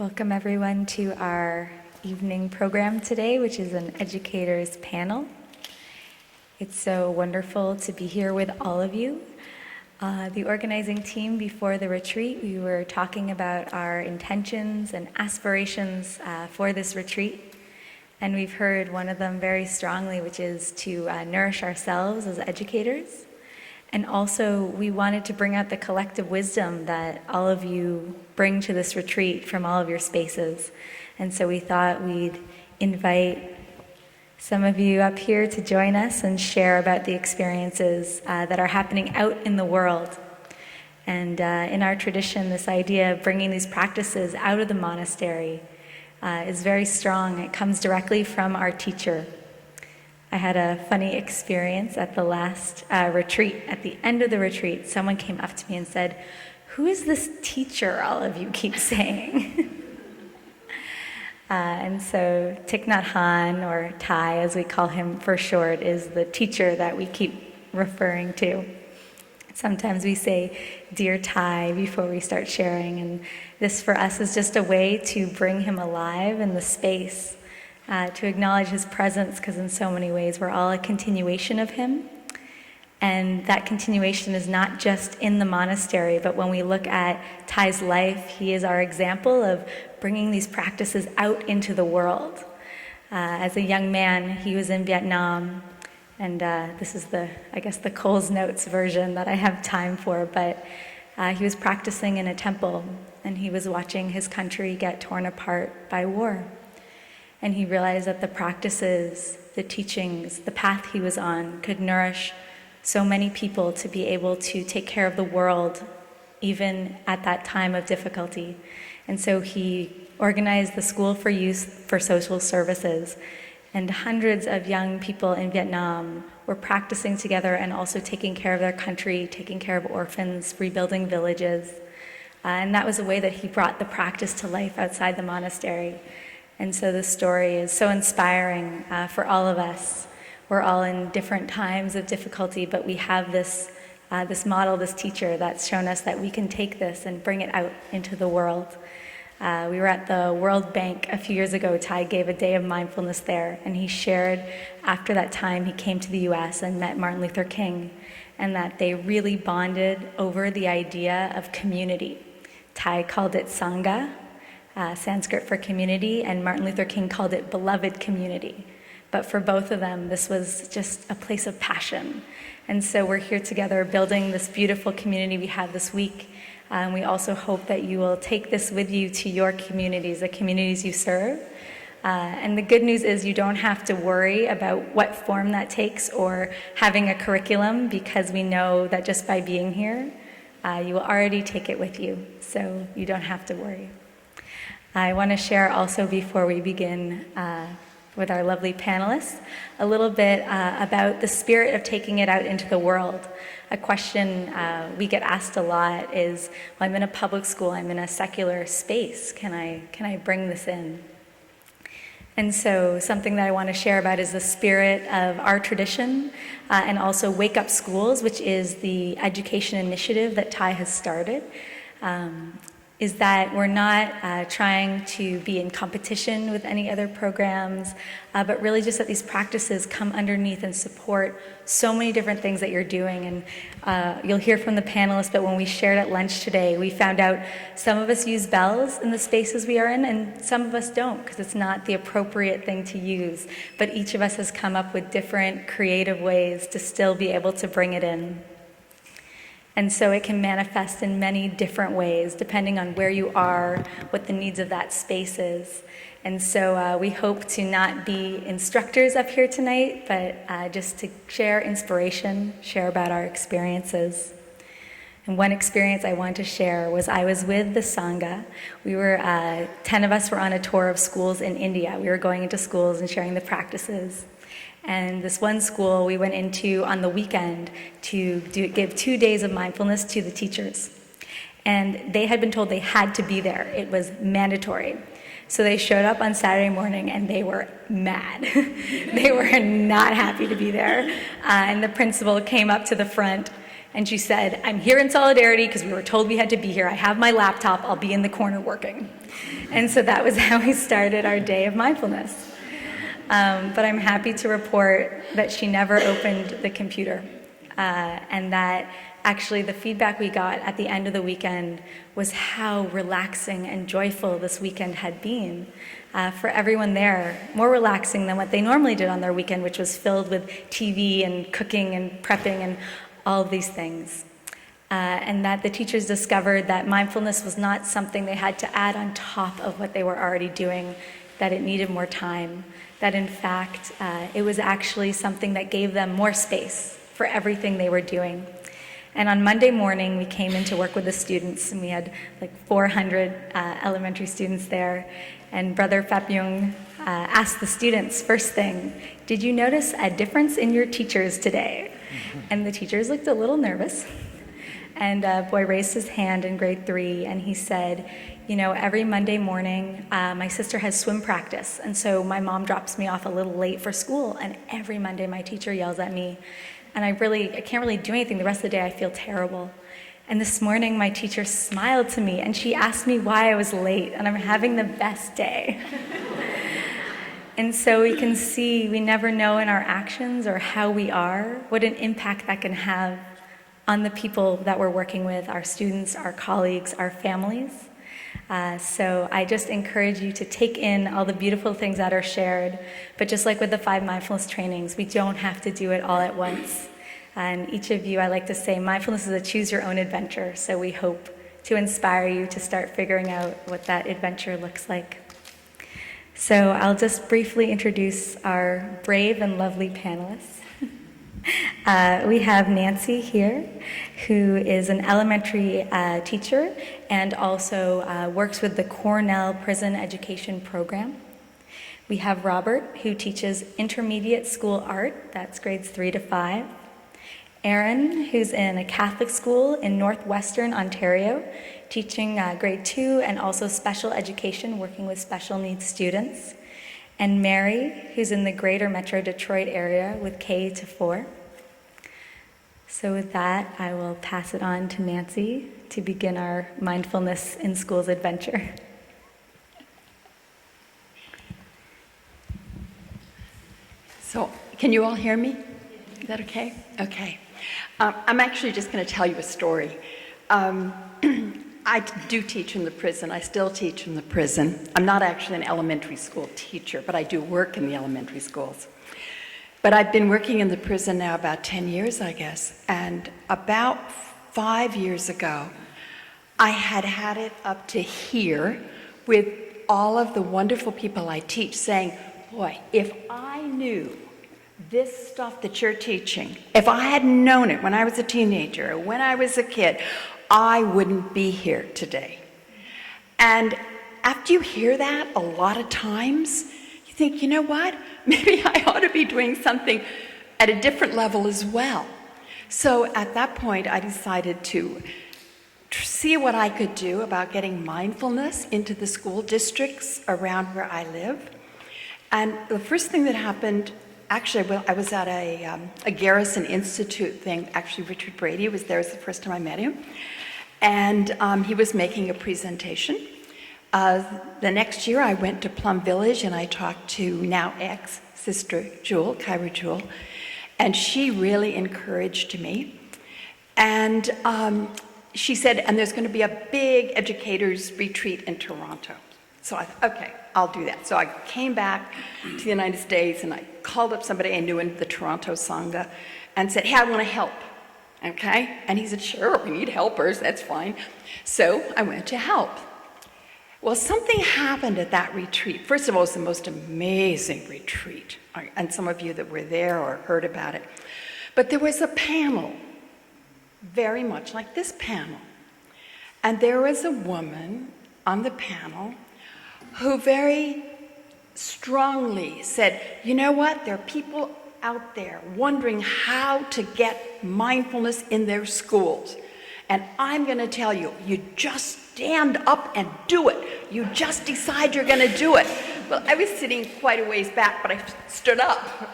Welcome everyone to our evening program today, which is an educators panel. It's so wonderful to be here with all of you. The organizing team before the retreat, we were talking about our intentions and aspirations for this retreat. And we've heard one of them very strongly, which is to nourish ourselves as educators. And also, we wanted to bring out the collective wisdom that all of you bring to this retreat from all of your spaces. And so we thought we'd invite some of you up here to join us and share about the experiences that are happening out in the world. And in our tradition, this idea of bringing these practices out of the monastery is very strong. It comes directly from our teacher. I had a funny experience at the last retreat. At the end of the retreat, someone came up to me and said, "Who is this teacher all of you keep saying?" And so Thich Nhat Hanh, or Thai as we call him for short, is the teacher that we keep referring to. Sometimes we say, "Dear Thai," before we start sharing, and this for us is just a way to bring him alive in the space. To acknowledge his presence, because in so many ways we're all a continuation of him. And that continuation is not just in the monastery, but when we look at Thai's life, he is our example of bringing these practices out into the world. As a young man, he was in Vietnam, and this is the Coles Notes version that I have time for, but he was practicing in a temple, and he was watching his country get torn apart by war. And he realized that the practices, the teachings, the path he was on could nourish so many people to be able to take care of the world, even at that time of difficulty. And so he organized the School for Youth for Social Services, and hundreds of young people in Vietnam were practicing together and also taking care of their country, taking care of orphans, rebuilding villages. And that was a way that he brought the practice to life outside the monastery. And so this story is so inspiring for all of us. We're all in different times of difficulty, but we have this model, this teacher that's shown us that we can take this and bring it out into the world. We were at the World Bank a few years ago. Thai gave a day of mindfulness there, and he shared after that time he came to the US and met Martin Luther King, and that they really bonded over the idea of community. Thai called it Sangha, Sanskrit for community, and Martin Luther King called it beloved community. But for both of them, this was just a place of passion. And so we're here together building this beautiful community we have this week. And we also hope that you will take this with you to your communities, the communities you serve. And the good news is you don't have to worry about what form that takes or having a curriculum, because we know that just by being here, you will already take it with you. So you don't have to worry. I want to share also, before we begin with our lovely panelists, a little bit about the spirit of taking it out into the world. A question we get asked a lot is, well, I'm in a public school, I'm in a secular space, can I bring this in? And so something that I want to share about is the spirit of our tradition, and also Wake Up Schools, which is the education initiative that Thai has started. Is that we're not trying to be in competition with any other programs, but really just that these practices come underneath and support so many different things that you're doing. And you'll hear from the panelists, but when we shared at lunch today, we found out some of us use bells in the spaces we are in, and some of us don't, because it's not the appropriate thing to use. But each of us has come up with different creative ways to still be able to bring it in. And so it can manifest in many different ways, depending on where you are, what the needs of that space is. And so we hope to not be instructors up here tonight, but just to share inspiration, share about our experiences. And one experience I want to share was I was with the Sangha. We were, 10 of us were on a tour of schools in India. We were going into schools and sharing the practices. And this one school we went into on the weekend to give 2 days of mindfulness to the teachers. And they had been told they had to be there. It was mandatory. So they showed up on Saturday morning and they were mad. They were not happy to be there. And the principal came up to the front And she said, I'm here in solidarity because we were told we had to be here. I have my laptop. I'll be in the corner working. And so that was how we started our day of mindfulness. But I'm happy to report that she never opened the computer, and that actually the feedback we got at the end of the weekend was how relaxing and joyful this weekend had been for everyone there, more relaxing than what they normally did on their weekend, which was filled with TV and cooking and prepping and all of these things. And that the teachers discovered that mindfulness was not something they had to add on top of what they were already doing, that it needed more time, that in fact it was actually something that gave them more space for everything they were doing. And on Monday morning, we came in to work with the students, and we had like 400 elementary students there. And Brother Fapyung asked the students, first thing, did you notice a difference in your teachers today? And the teachers looked a little nervous. And a boy raised his hand in grade 3, and he said, you know, every Monday morning, my sister has swim practice, and so my mom drops me off a little late for school, and every Monday my teacher yells at me, and I can't really do anything. The rest of the day I feel terrible. And this morning my teacher smiled to me, and she asked me why I was late, and I'm having the best day. And so we can see we never know in our actions or how we are what an impact that can have on the people that we're working with, our students, our colleagues, our families. So I just encourage you to take in all the beautiful things that are shared, but just like with the 5 mindfulness trainings, we don't have to do it all at once. And each of you, I like to say, mindfulness is a choose your own adventure, so we hope to inspire you to start figuring out what that adventure looks like. So I'll just briefly introduce our brave and lovely panelists. We have Nancy here, who is an elementary teacher and also works with the Cornell Prison Education Program. We have Robert, who teaches intermediate school art, that's grades 3 to 5. Aaron, who's in a Catholic school in northwestern Ontario, teaching grade 2 and also special education, working with special needs students. And Mary, who's in the greater Metro Detroit area with K to 4. So with that, I will pass it on to Nancy to begin our mindfulness in schools adventure. So, can you all hear me? Is that okay? Okay. I'm actually just going to tell you a story. I do teach in the prison. I still teach in the prison. I'm not actually an elementary school teacher, but I do work in the elementary schools. But I've been working in the prison now about 10 years, I guess. And about 5 years ago, I had it up to here with all of the wonderful people I teach saying, boy, if I knew this stuff that you're teaching, if I had known it when I was a teenager or when I was a kid, I wouldn't be here today. And after you hear that a lot of times, you think, you know what? Maybe I ought to be doing something at a different level as well. So at that point, I decided to see what I could do about getting mindfulness into the school districts around where I live. And the first thing that happened, actually, well, I was at a Garrison Institute thing. Actually, Richard Brady was there. It was the first time I met him. And he was making a presentation. The next year, I went to Plum Village, and I talked to now ex-sister Jewel, Kyra Jewel, and she really encouraged me. And she said, and there's going to be a big educators retreat in Toronto. So I thought, okay, I'll do that. So I came back to the United States, and I called up somebody I knew in the Toronto Sangha and said, hey, I want to help, okay? And he said, sure, we need helpers, that's fine. So I went to help. Well, something happened at that retreat. First of all, it was the most amazing retreat, and some of you that were there or heard about it. But there was a panel, very much like this panel. And there was a woman on the panel who very strongly said, you know what, there are people out there wondering how to get mindfulness in their schools. And I'm going to tell you, you just stand up and do it. You just decide you're going to do it. Well, I was sitting quite a ways back, but I stood up.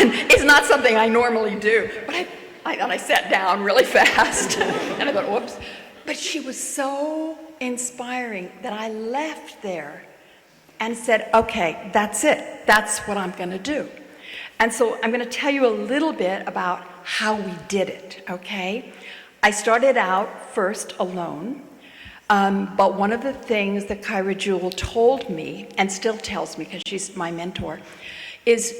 And it's not something I normally do. But I I sat down really fast, and I thought, whoops. But she was so inspiring that I left there and said, okay, that's it. That's what I'm going to do. And so I'm going to tell you a little bit about how we did it, okay? I started out first alone, but one of the things that Kyra Jewell told me, and still tells me because she's my mentor, is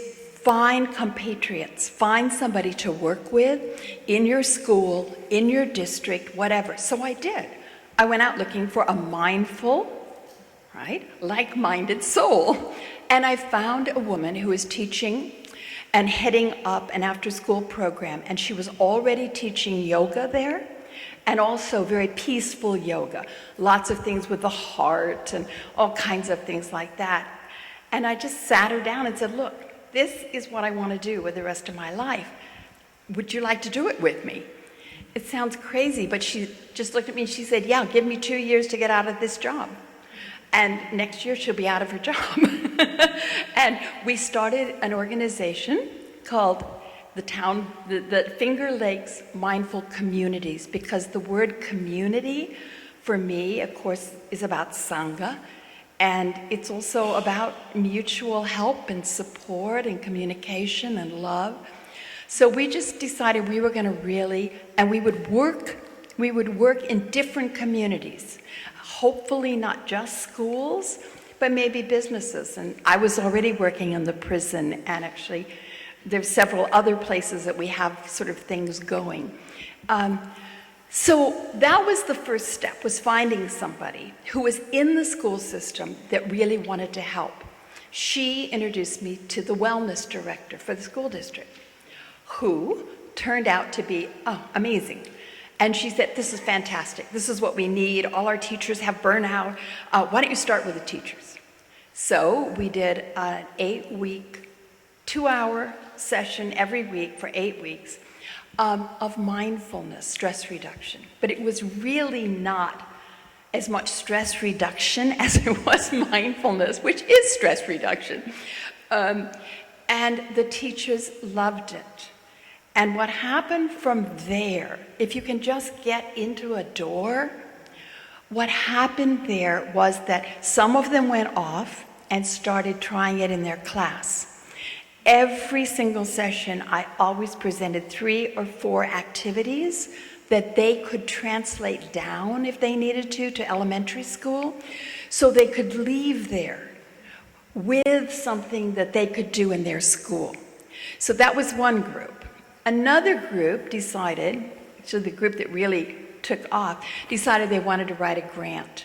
find compatriots, find somebody to work with in your school, in your district, whatever. So I did. I went out looking for a mindful, right, like-minded soul. And I found a woman who was teaching and heading up an after-school program, and she was already teaching yoga there, and also very peaceful yoga. Lots of things with the heart and all kinds of things like that. And I just sat her down and said, look, this is what I want to do with the rest of my life. Would you like to do it with me? It sounds crazy, but she just looked at me and she said, yeah, give me 2 years to get out of this job. And next year she'll be out of her job. And we started an organization called the Finger Lakes Mindful Communities, because the word community for me, of course, is about Sangha. And it's also about mutual help and support and communication and love. So we just decided we were going to really, and we would work in different communities. Hopefully not just schools, but maybe businesses. And I was already working in the prison, and actually there's several other places that we have sort of things going. So that was the first step, was finding somebody who was in the school system that really wanted to help. She introduced me to the wellness director for the school district, who turned out to be, amazing. And she said, this is fantastic. This is what we need. All our teachers have burnout. Why don't you start with the teachers? So we did an 8-week, 2-hour session every week for 8 weeks. Of mindfulness, stress reduction. But it was really not as much stress reduction as it was mindfulness, which is stress reduction. And the teachers loved it. And what happened from there, if you can just get into a door, what happened there was that some of them went off and started trying it in their class. Every single session, I always presented 3 or 4 activities that they could translate down if they needed to elementary school, so they could leave there with something that they could do in their school. So that was one group. Another group decided, so the group that really took off, decided they wanted to write a grant.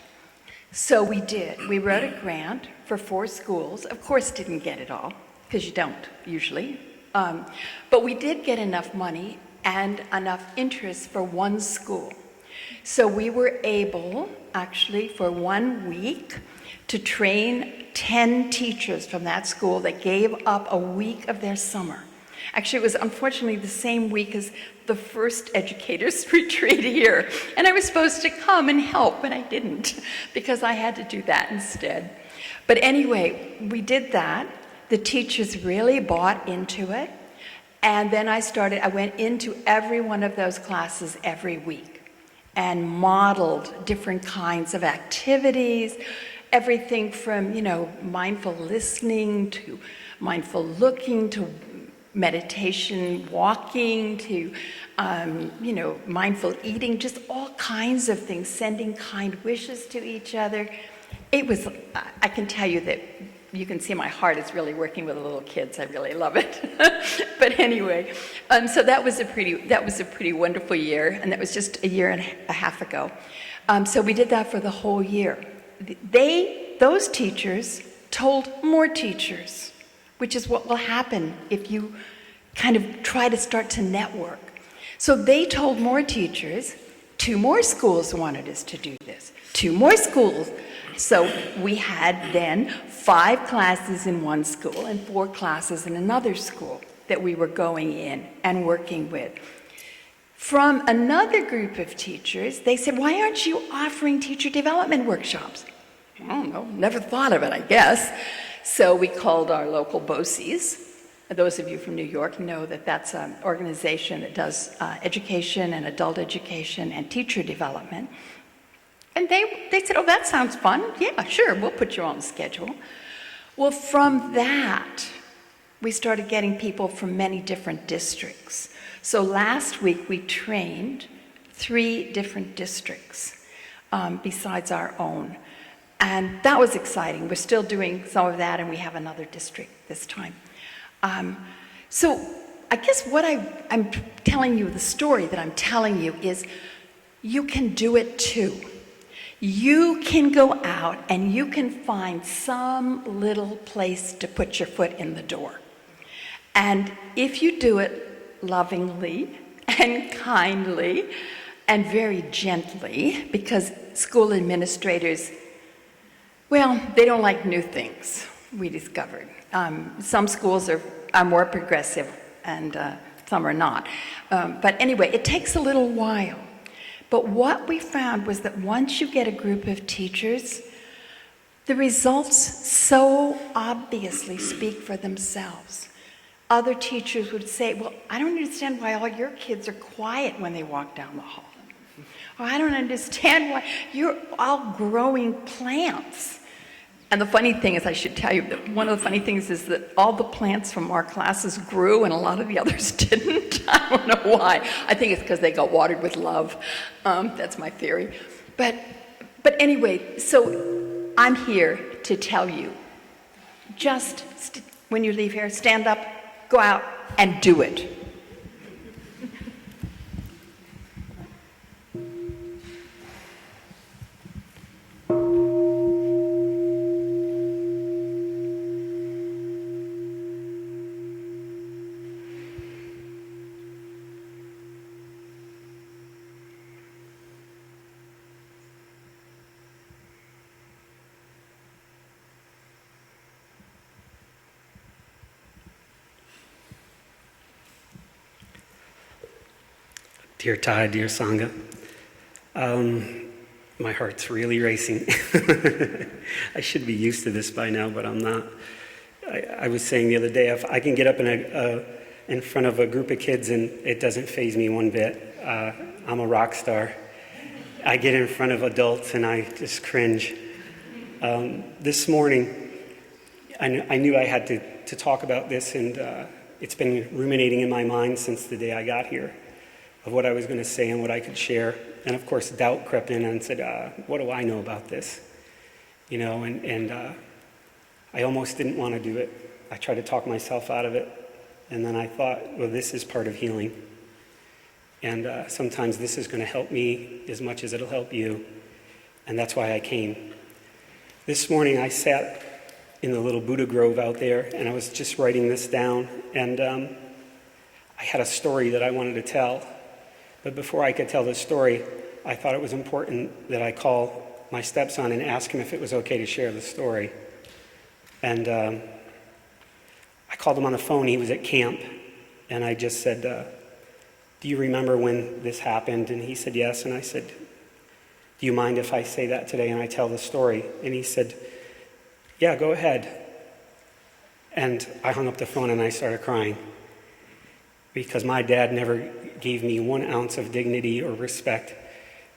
So we did. We wrote a grant for 4 schools. Of course, didn't get it all, because you don't usually. But we did get enough money and enough interest for 1 school. So we were able, actually, for 1 week, to train 10 teachers from that school that gave up a week of their summer. Actually, it was unfortunately the same week as the first educators retreat here. And I was supposed to come and help, but I didn't, because I had to do that instead. But anyway, we did that. The teachers really bought into it. And then I went into every one of those classes every week and modeled different kinds of activities, everything from, mindful listening to mindful looking to meditation, walking to, mindful eating, just all kinds of things, sending kind wishes to each other. It was, I can tell you that you can see my heart is really working with the little kids. I really love it. But anyway, so that was a pretty wonderful year, and that was just a year and a half ago. So we did that for the whole year. Those teachers told more teachers, which is what will happen if you kind of try to start to network. So they told more teachers. 2 more schools wanted us to do this. 2 more schools. So we had then 5 classes in 1 school and 4 classes in another school that we were going in and working with. From another group of teachers, they said, why aren't you offering teacher development workshops? I don't know, never thought of it, I guess. So we called our local BOCES Those of you from New York know that that's an organization that does education and adult education and teacher development. And they said, oh, that sounds fun. Yeah, sure, we'll put you on the schedule. Well, from that, we started getting people from many different districts. So last week, we trained 3 different districts besides our own. And that was exciting. We're still doing some of that, and we have another district this time. So I guess what I'm telling you, the story that I'm telling you is you can do it too. You can go out and you can find some little place to put your foot in the door. And if you do it lovingly and kindly and very gently, because school administrators, well, they don't like new things, we discovered. Some schools are more progressive and some are not. But anyway, it takes a little while. But what we found was that once you get a group of teachers, the results so obviously speak for themselves. Other teachers would say, well, I don't understand why all your kids are quiet when they walk down the hall. Or I don't understand why you're all growing plants. And the funny thing is, I should tell you that one of the funny things is that all the plants from our classes grew and a lot of the others didn't. I don't know why. I think it's because they got watered with love. That's my theory. But anyway, so I'm here to tell you, just when you leave here, stand up, go out, and do it. Dear Ty, dear Sangha, my heart's really racing. I should be used to this by now, but I'm not. I was saying the other day, if I can get up in front of a group of kids and it doesn't faze me one bit, I'm a rock star. I get in front of adults and I just cringe. This morning, I knew I had to talk about this, and it's been ruminating in my mind since the day I got here, of what I was going to say and what I could share. And of course, doubt crept in and said, what do I know about this? You know, and I almost didn't want to do it. I tried to talk myself out of it. And then I thought, well, this is part of healing. And sometimes this is going to help me as much as it'll help you. And that's why I came. This morning, I sat in the little Buddha grove out there, and I was just writing this down. And I had a story that I wanted to tell. But before I could tell the story, I thought it was important that I call my stepson and ask him if it was okay to share the story. And I called him on the phone. He was at camp. And I just said, do you remember when this happened? And he said, yes. And I said, do you mind if I say that today and I tell the story? And he said, yeah, go ahead. And I hung up the phone and I started crying, because my dad never gave me 1 ounce of dignity or respect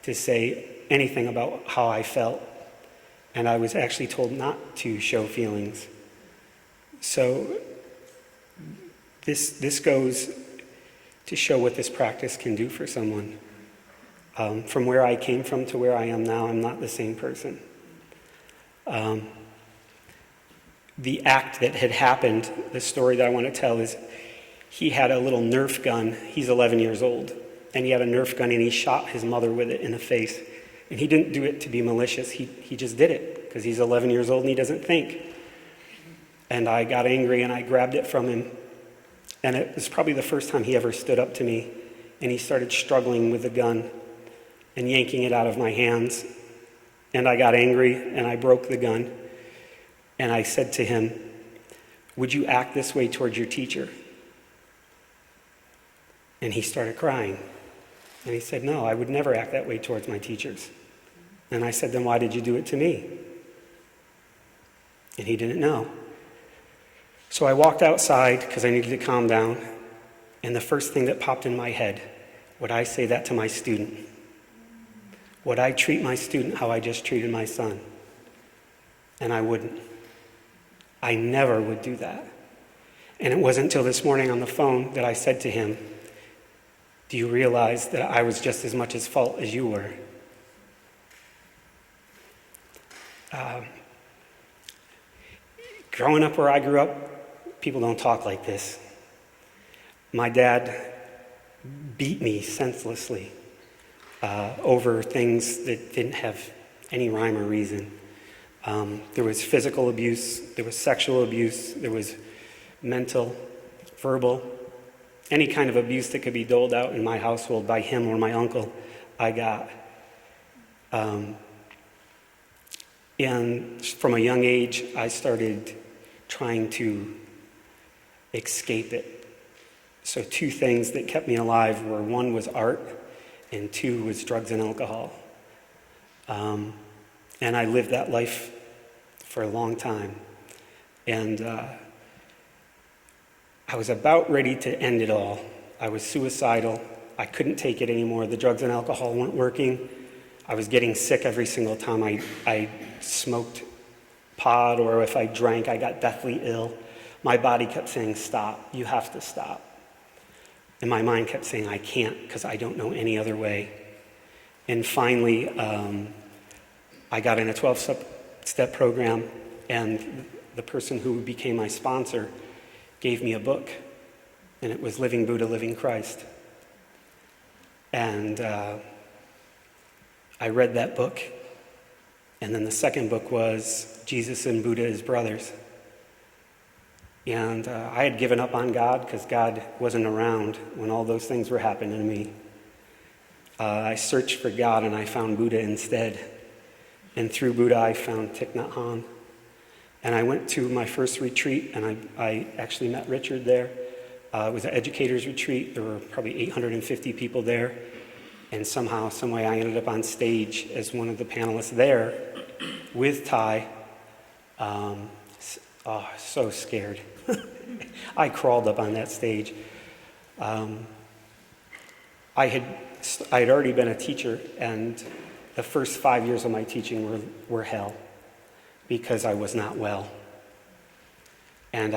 to say anything about how I felt. And I was actually told not to show feelings. So this goes to show what this practice can do for someone. From where I came from to where I am now, I'm not the same person. The act that had happened, the story that I want to tell, is he had a little Nerf gun. He's 11 years old. And he had a Nerf gun, and he shot his mother with it in the face. And he didn't do it to be malicious. He just did it because he's 11 years old and he doesn't think. And I got angry and I grabbed it from him. And it was probably the first time he ever stood up to me. And he started struggling with the gun and yanking it out of my hands. And I got angry and I broke the gun. And I said to him, would you act this way towards your teacher? And he started crying. And he said, no, I would never act that way towards my teachers. And I said, then why did you do it to me? And he didn't know. So I walked outside because I needed to calm down, and the first thing that popped in my head, would I say that to my student? Would I treat my student how I just treated my son? And I wouldn't. I never would do that. And it wasn't until this morning on the phone that I said to him, do you realize that I was just as much at fault as you were? Growing up where I grew up, people don't talk like this. My dad beat me senselessly over things that didn't have any rhyme or reason. There was physical abuse, there was sexual abuse, there was mental, verbal, any kind of abuse that could be doled out in my household by him or my uncle, I got. And from a young age, I started trying to escape it. So 2 things that kept me alive were, 1 was art, and 2 was drugs and alcohol. And I lived that life for a long time. And I was about ready to end it all. I was suicidal. I couldn't take it anymore. The drugs and alcohol weren't working. I was getting sick every single time I smoked pot, or if I drank, I got deathly ill. My body kept saying, stop, you have to stop. And my mind kept saying, I can't, because I don't know any other way. And finally, I got in a 12-step program, and the person who became my sponsor gave me a book, and it was Living Buddha, Living Christ. And I read that book, and then the second book was Jesus and Buddha as Brothers. And I had given up on God because God wasn't around when all those things were happening to me. I searched for God, and I found Buddha instead. And through Buddha, I found Thich Nhat Hanh. And I went to my first retreat, and I actually met Richard there. It was an educator's retreat. There were probably 850 people there. And somehow, some way, I ended up on stage as one of the panelists there with Ty. So scared. I crawled up on that stage. I had already been a teacher, and the first 5 years of my teaching were hell because I was not well. And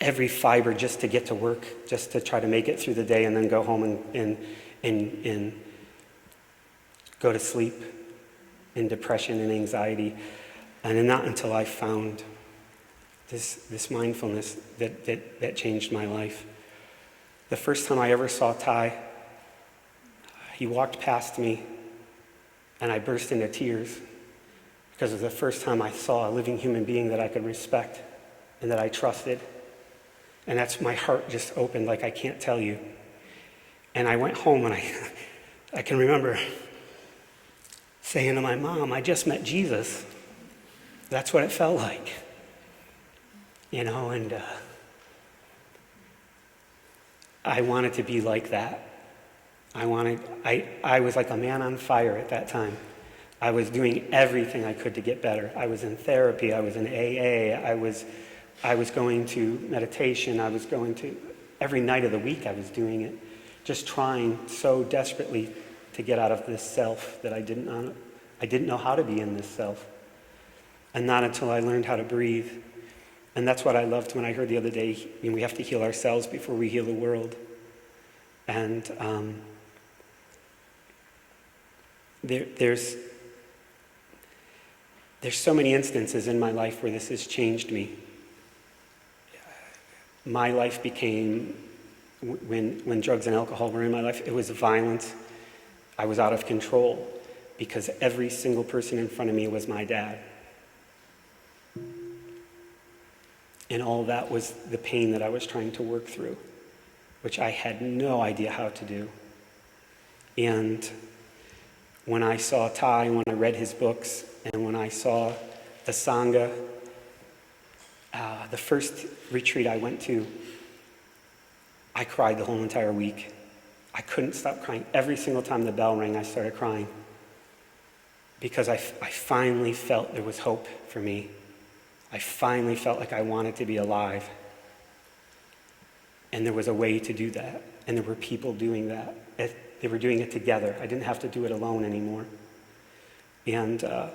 every fiber just to get to work, just to try to make it through the day and then go home and go to sleep in depression and anxiety. And not until I found this mindfulness that changed my life. The first time I ever saw Ty, he walked past me, and I burst into tears because it was the first time I saw a living human being that I could respect and that I trusted. And that's, my heart just opened like I can't tell you. And I went home, and I can remember saying to my mom, I just met Jesus. That's what it felt like. And I wanted to be like that. I was like a man on fire at that time. I was doing everything I could to get better. I was in therapy, I was in AA, I was going to meditation, I was going to, every night of the week I was doing it, just trying so desperately to get out of this self that I didn't know how to be in this self. And not until I learned how to breathe. And that's what I loved when I heard the other day, we have to heal ourselves before we heal the world. And there's so many instances in my life where this has changed me. My life became, when drugs and alcohol were in my life, it was violent. I was out of control because every single person in front of me was my dad. And all that was the pain that I was trying to work through, which I had no idea how to do. And when I saw Ty, when I read his books, and when I saw the Sangha, the first retreat I went to, I cried the whole entire week. I couldn't stop crying. Every single time the bell rang, I started crying because I finally felt there was hope for me. I finally felt like I wanted to be alive. And there was a way to do that. And there were people doing that. They were doing it together. I didn't have to do it alone anymore. And the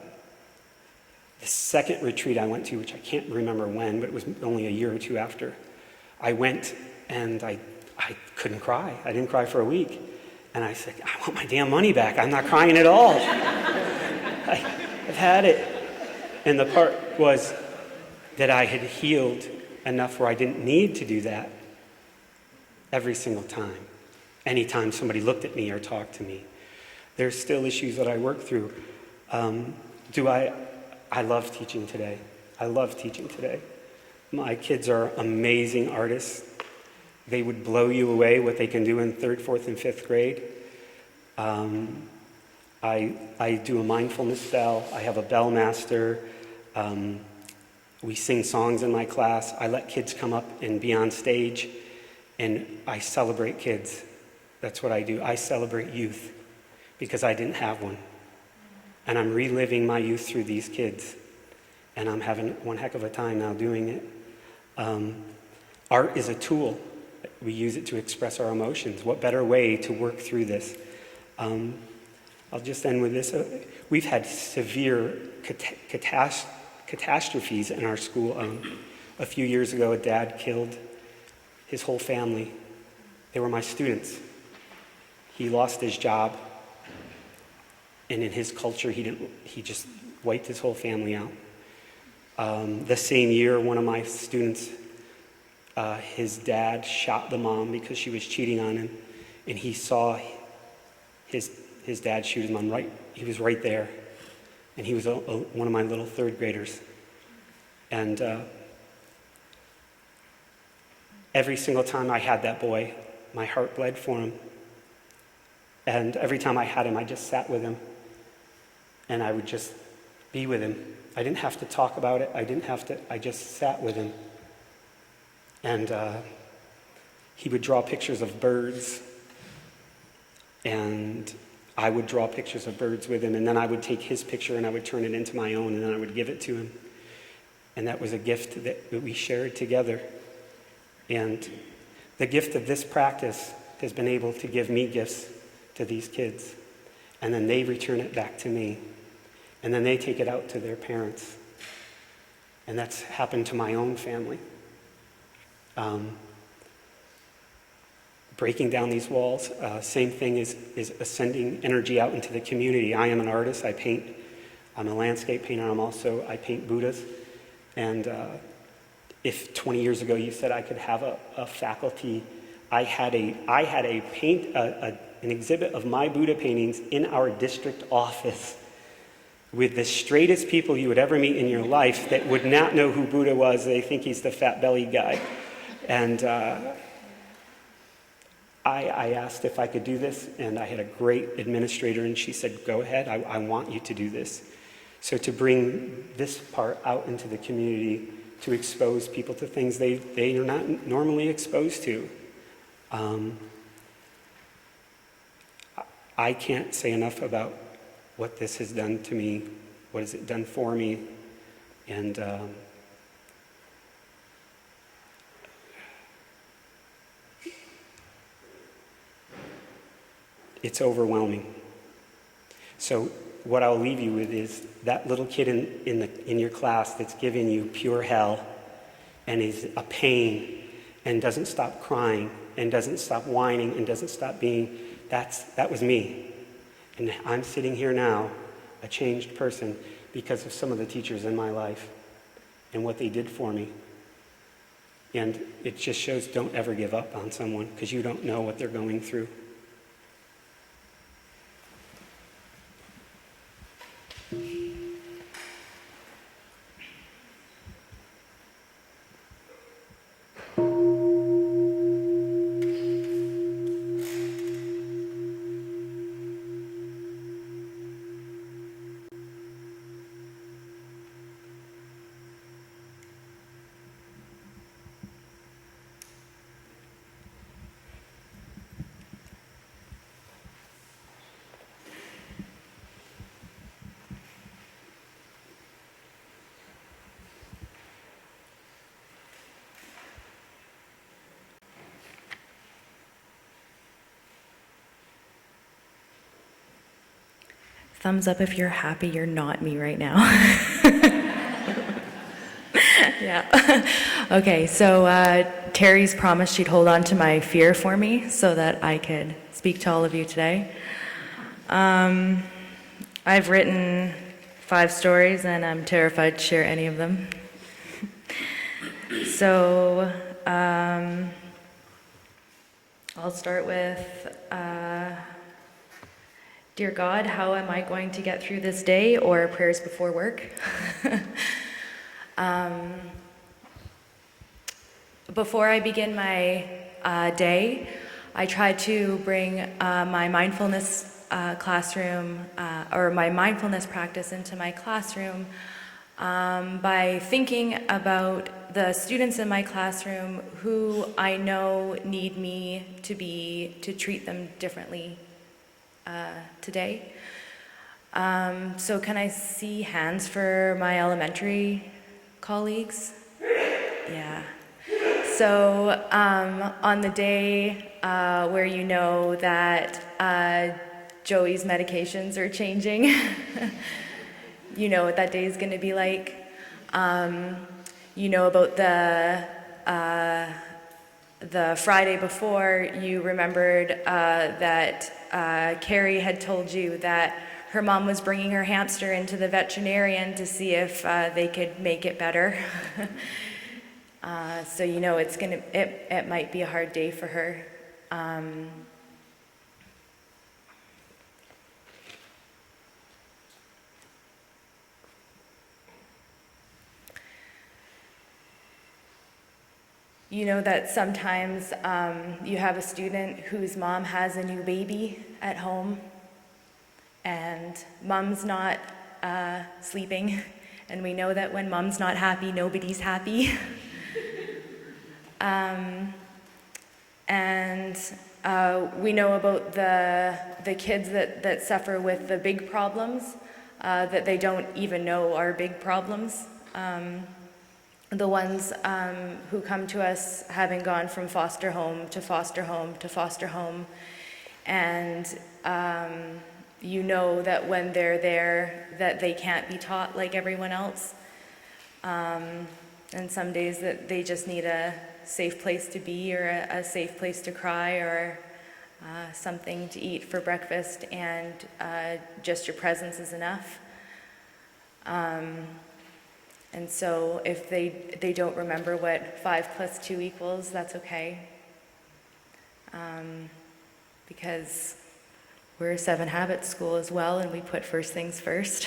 second retreat I went to, which I can't remember when, but it was only a year or two after, I went and I couldn't cry. I didn't cry for a week. And I said, I want my damn money back. I'm not crying at all. I've had it. And the part was that I had healed enough where I didn't need to do that every single time. Anytime somebody looked at me or talked to me. There's still issues that I work through. I love teaching today. I love teaching today. My kids are amazing artists. They would blow you away what they can do in 3rd, 4th, and 5th grade. I do a mindfulness bell. I have a bell master. We sing songs in my class. I let kids come up and be on stage, and I celebrate kids. That's what I do. I celebrate youth because I didn't have one. And I'm reliving my youth through these kids. And I'm having one heck of a time now doing it. Art is a tool. We use it to express our emotions. What better way to work through this? I'll just end with this. We've had severe catastrophes in our school. A few years ago, a dad killed his whole family. They were my students. He lost his job. And in his culture, he just wiped his whole family out. The same year, one of my students, his dad shot the mom because she was cheating on him, and he saw his dad shoot his mom right. He was right there, and he was one of my little 3rd graders. And every single time I had that boy, my heart bled for him. And every time I had him, I just sat with him. And I would just be with him. I didn't have to talk about it. I just sat with him. And he would draw pictures of birds. And I would draw pictures of birds with him. And then I would take his picture and I would turn it into my own. And then I would give it to him. And that was a gift that we shared together. And the gift of this practice has been able to give me gifts to these kids. And then they return it back to me. And then they take it out to their parents. And that's happened to my own family. Breaking down these walls, same thing is ascending energy out into the community. I am an artist, I paint. I'm a landscape painter, I paint Buddhas. And if 20 years ago you said I could have a faculty, I had an exhibit of my Buddha paintings in our district office with the straightest people you would ever meet in your life that would not know who Buddha was. They think he's the fat-bellied guy. And I asked if I could do this, and I had a great administrator, and she said, go ahead, I want you to do this. So to bring this part out into the community, to expose people to things they are not normally exposed to. I can't say enough about what this has done to me, what has it done for me, and it's overwhelming. So what I'll leave you with is that little kid in your class that's giving you pure hell and is a pain and doesn't stop crying and doesn't stop whining and doesn't stop being, that was me. And I'm sitting here now, a changed person, because of some of the teachers in my life and what they did for me. And it just shows, don't ever give up on someone, because you don't know what they're going through. Thumbs up if you're happy you're not me right now. Yeah. Okay, so Terry's promised she'd hold on to my fear for me so that I could speak to all of you today. I've written 5 stories and I'm terrified to share any of them. So I'll start with, Dear God, how am I going to get through this day, or prayers before work? Before I begin my day, I try to bring my mindfulness classroom, or my mindfulness practice into my classroom by thinking about the students in my classroom who I know need me to treat them differently today. So can I see hands for my elementary colleagues? Yeah. So on the day where you know that Joey's medications are changing, you know what that day is going to be like. You know about the Friday before, you remembered that Carrie had told you that her mom was bringing her hamster into the veterinarian to see if they could make it better. So you know it might be a hard day for her. You know that sometimes you have a student whose mom has a new baby at home and mom's not sleeping, and we know that when mom's not happy, nobody's happy. And we know about the kids that suffer with the big problems that they don't even know are big problems. The ones who come to us having gone from foster home to foster home to foster home, and you know that when they're there that they can't be taught like everyone else, and some days that they just need a safe place to be, or a safe place to cry, or something to eat for breakfast, and just your presence is enough. And so if they don't remember what 5 + 2 equals, that's okay. Because we're a 7 Habits school as well, and we put first things first.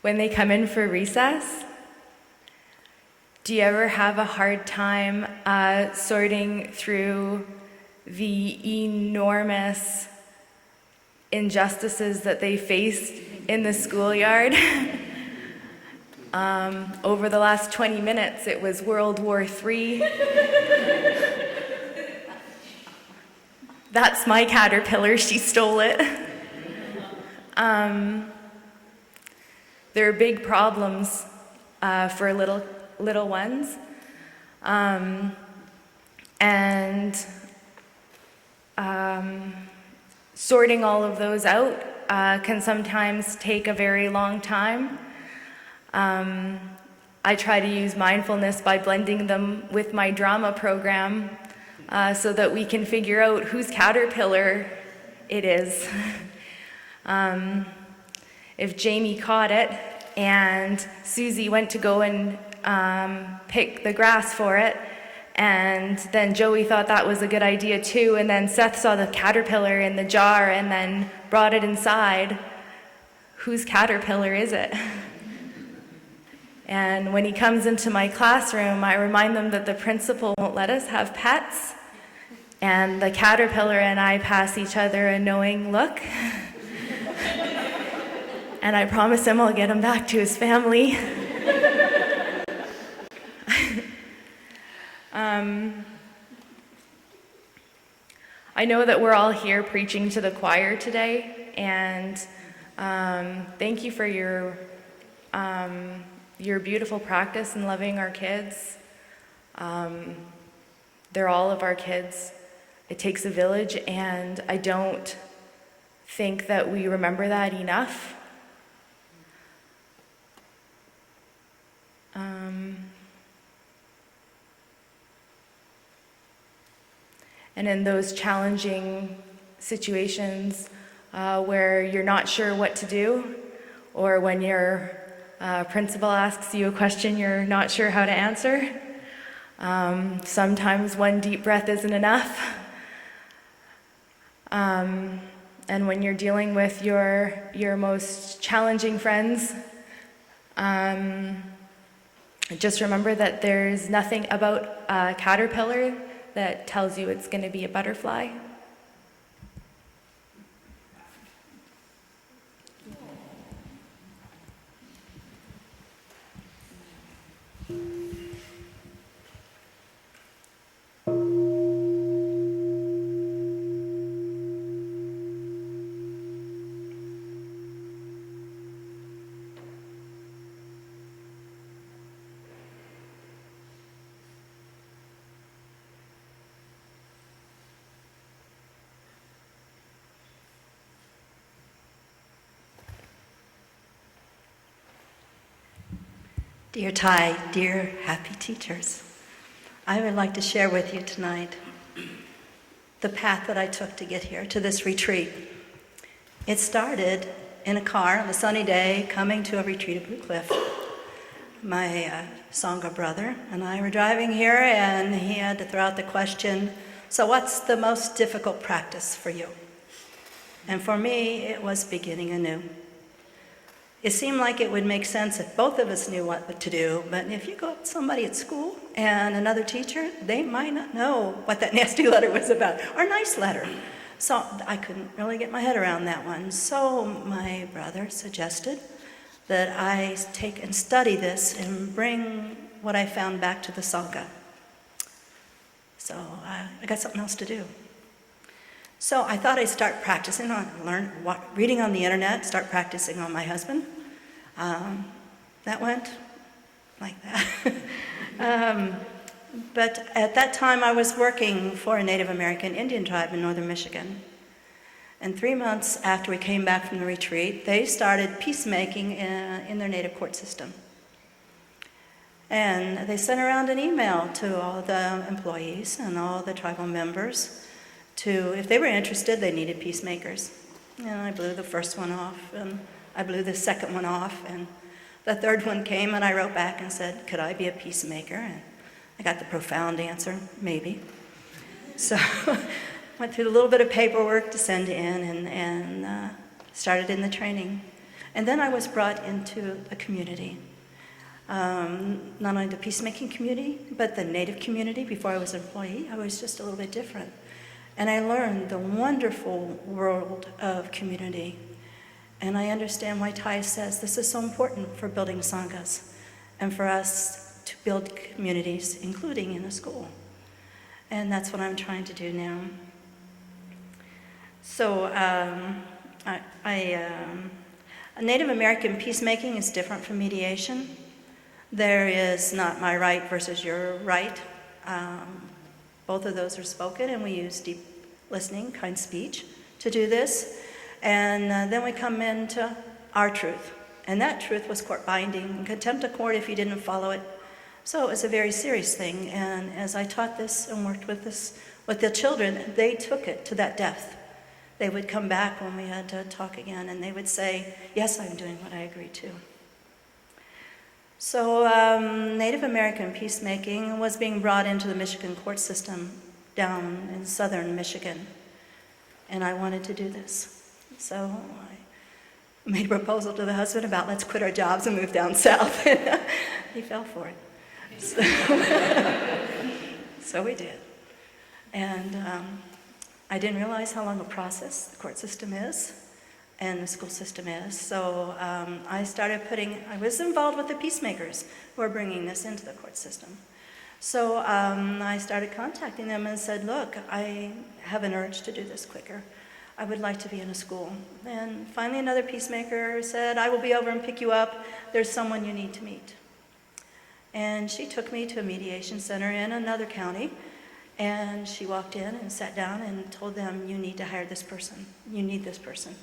When they come in for recess, do you ever have a hard time sorting through the enormous injustices that they faced in the schoolyard? Over the last 20 minutes, it was World War III. That's my caterpillar, she stole it. There are big problems for little ones. And sorting all of those out can sometimes take a very long time. I try to use mindfulness by blending them with my drama program so that we can figure out whose caterpillar it is. If Jamie caught it and Susie went to go and pick the grass for it, and then Joey thought that was a good idea too, and then Seth saw the caterpillar in the jar and then brought it inside, whose caterpillar is it? And when he comes into my classroom, I remind them that the principal won't let us have pets, and the caterpillar and I pass each other a knowing look. And I promise him I'll get him back to his family. I know that we're all here preaching to the choir today, and thank you for your beautiful practice in loving our kids. They're all of our kids. It takes a village, and I don't think that we remember that enough. And in those challenging situations where you're not sure what to do, or when your principal asks you a question you're not sure how to answer, sometimes one deep breath isn't enough. And when you're dealing with your most challenging friends, just remember that there's nothing about a caterpillar that tells you it's going to be a butterfly. Dear Ty, dear happy teachers, I would like to share with you tonight the path that I took to get here, to this retreat. It started in a car on a sunny day coming to a retreat at Blue Cliff. My Sangha brother and I were driving here, and he had to throw out the question, so what's the most difficult practice for you? And for me, it was beginning anew. It seemed like it would make sense if both of us knew what to do, but if you go up to somebody at school and another teacher, they might not know what that nasty letter was about, or nice letter. So I couldn't really get my head around that one. So my brother suggested that I take and study this and bring what I found back to the Sangha. So I got something else to do. So I thought I'd start practicing reading on the internet, start practicing on my husband. That went like that. But at that time I was working for a Native American Indian tribe in northern Michigan. And 3 months after we came back from the retreat, they started peacemaking in their native court system. And they sent around an email to all the employees and all the tribal members if they were interested, they needed peacemakers. And I blew the first one off, and I blew the second one off, and the third one came, and I wrote back and said, could I be a peacemaker? And I got the profound answer, maybe. So went through a little bit of paperwork to send in and started in the training. And then I was brought into a community, not only the peacemaking community, but the Native community. Before I was an employee, I was just a little bit different. And I learned the wonderful world of community. And I understand why Ty says this is so important for building sanghas and for us to build communities, including in a school. And that's what I'm trying to do now. So a Native American peacemaking is different from mediation. There is not my right versus your right. Both of those are spoken, and we use deep listening, kind speech to do this. And then we come into our truth. And that truth was court binding, contempt of court if you didn't follow it. So it was a very serious thing. And as I taught this and worked with the children, they took it to that depth. They would come back when we had to talk again, and they would say, yes, I'm doing what I agreed to. So Native American peacemaking was being brought into the Michigan court system down in southern Michigan. And I wanted to do this. So I made a proposal to the husband about let's quit our jobs and move down south. He fell for it. So we did. And I didn't realize how long a process the court system is and the school system is. So I was involved with the peacemakers who are bringing this into the court system. So I started contacting them and said, look, I have an urge to do this quicker. I would like to be in a school. And finally another peacemaker said, I will be over and pick you up. There's someone you need to meet. And she took me to a mediation center in another county, and she walked in and sat down and told them, you need to hire this person. You need this person.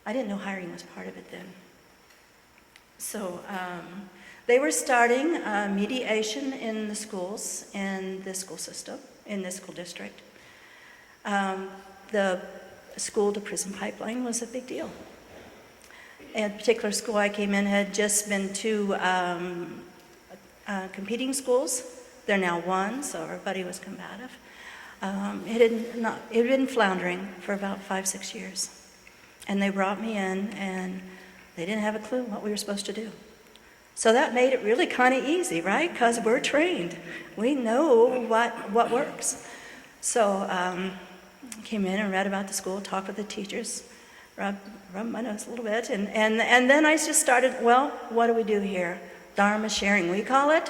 I didn't know hiring was part of it then. So they were starting mediation in the schools, in the school system, in the school district. The school to prison pipeline was a big deal. And the particular school I came in had just been two competing schools. They're now one, so everybody was combative. It had been floundering for about 5-6 years. And they brought me in, and they didn't have a clue what we were supposed to do. So that made it really kind of easy, right? Because we're trained. We know what works. So came in and read about the school, talked with the teachers, rubbed my nose a little bit, and then I just started, well, what do we do here? Dharma sharing, we call it.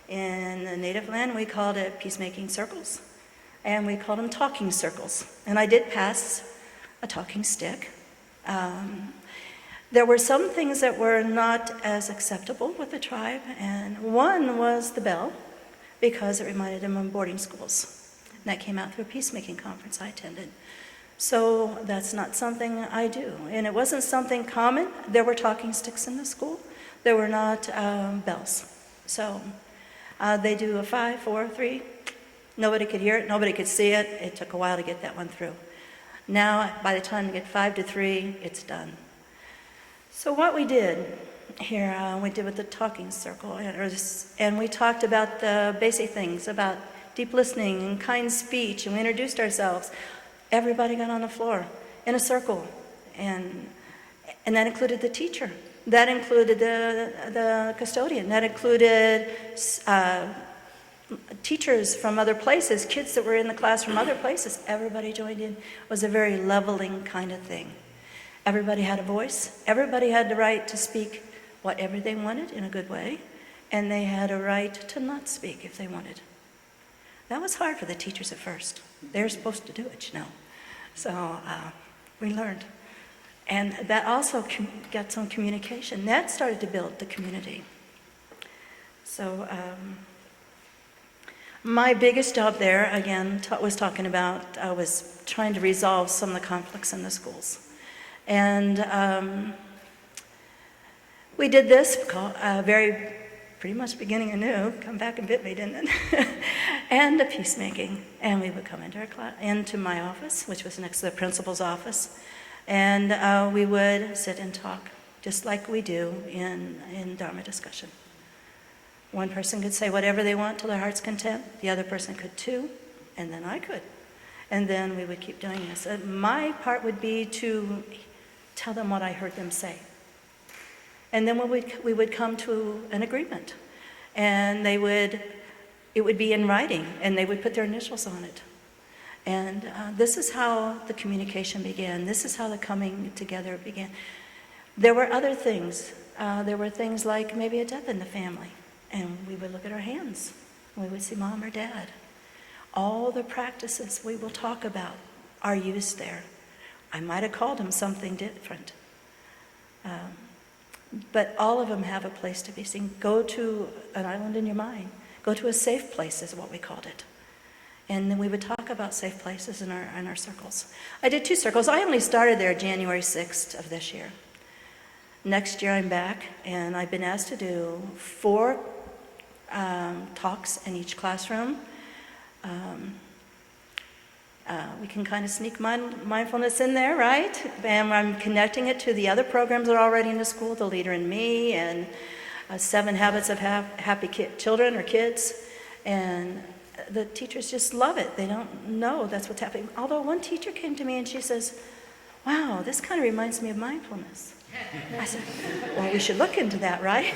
In the native land, we called it peacemaking circles, and we called them talking circles. And I did pass a talking stick. There were some things that were not as acceptable with the tribe, and one was the bell, because it reminded them of boarding schools. And that came out through a peacemaking conference I attended. So that's not something I do. And it wasn't something common. There were talking sticks in the school. There were not bells. So they do a 5, 4, 3. Nobody could hear it. Nobody could see it. It took a while to get that one through. Now, by the time you get 5 to 3, it's done. So what we did here, we did with the talking circle, and we talked about the basic things, about deep listening and kind speech, and we introduced ourselves. Everybody got on the floor in a circle, and that included the teacher. That included the custodian. That included teachers from other places, kids that were in the class from other places. Everybody joined in. It was a very leveling kind of thing. Everybody had a voice. Everybody had the right to speak whatever they wanted in a good way, and they had a right to not speak if they wanted. That was hard for the teachers at first. They're supposed to do it, you know. So we learned. And that also got some communication. That started to build the community. So my biggest job there, again, was talking about, I was trying to resolve some of the conflicts in the schools. And we did this pretty much beginning anew, come back and bit me, didn't it? And the peacemaking. And we would come into into my office, which was next to the principal's office, and we would sit and talk, just like we do in Dharma discussion. One person could say whatever they want till their heart's content, the other person could too, and then I could. And then we would keep doing this. My part would be to tell them what I heard them say. And then we would come to an agreement. And it would be in writing, and they would put their initials on it. And this is how the communication began. This is how the coming together began. There were other things. There were things like maybe a death in the family. And we would look at our hands. We would see mom or dad. All the practices we will talk about are used there. I might have called them something different. But all of them have a place to be seen. Go to an island in your mind. Go to a safe place is what we called it. And then we would talk about safe places in our circles. I did 2 circles. I only started there January 6th of this year. Next year I'm back, and I've been asked to do 4 talks in each classroom. We can kind of sneak mindfulness in there, right? And I'm connecting it to the other programs that are already in the school, The Leader in Me, and 7 Habits of Happy Children or Kids. And the teachers just love it. They don't know that's what's happening. Although one teacher came to me and she says, wow, this kind of reminds me of mindfulness. I said, well, we should look into that, right?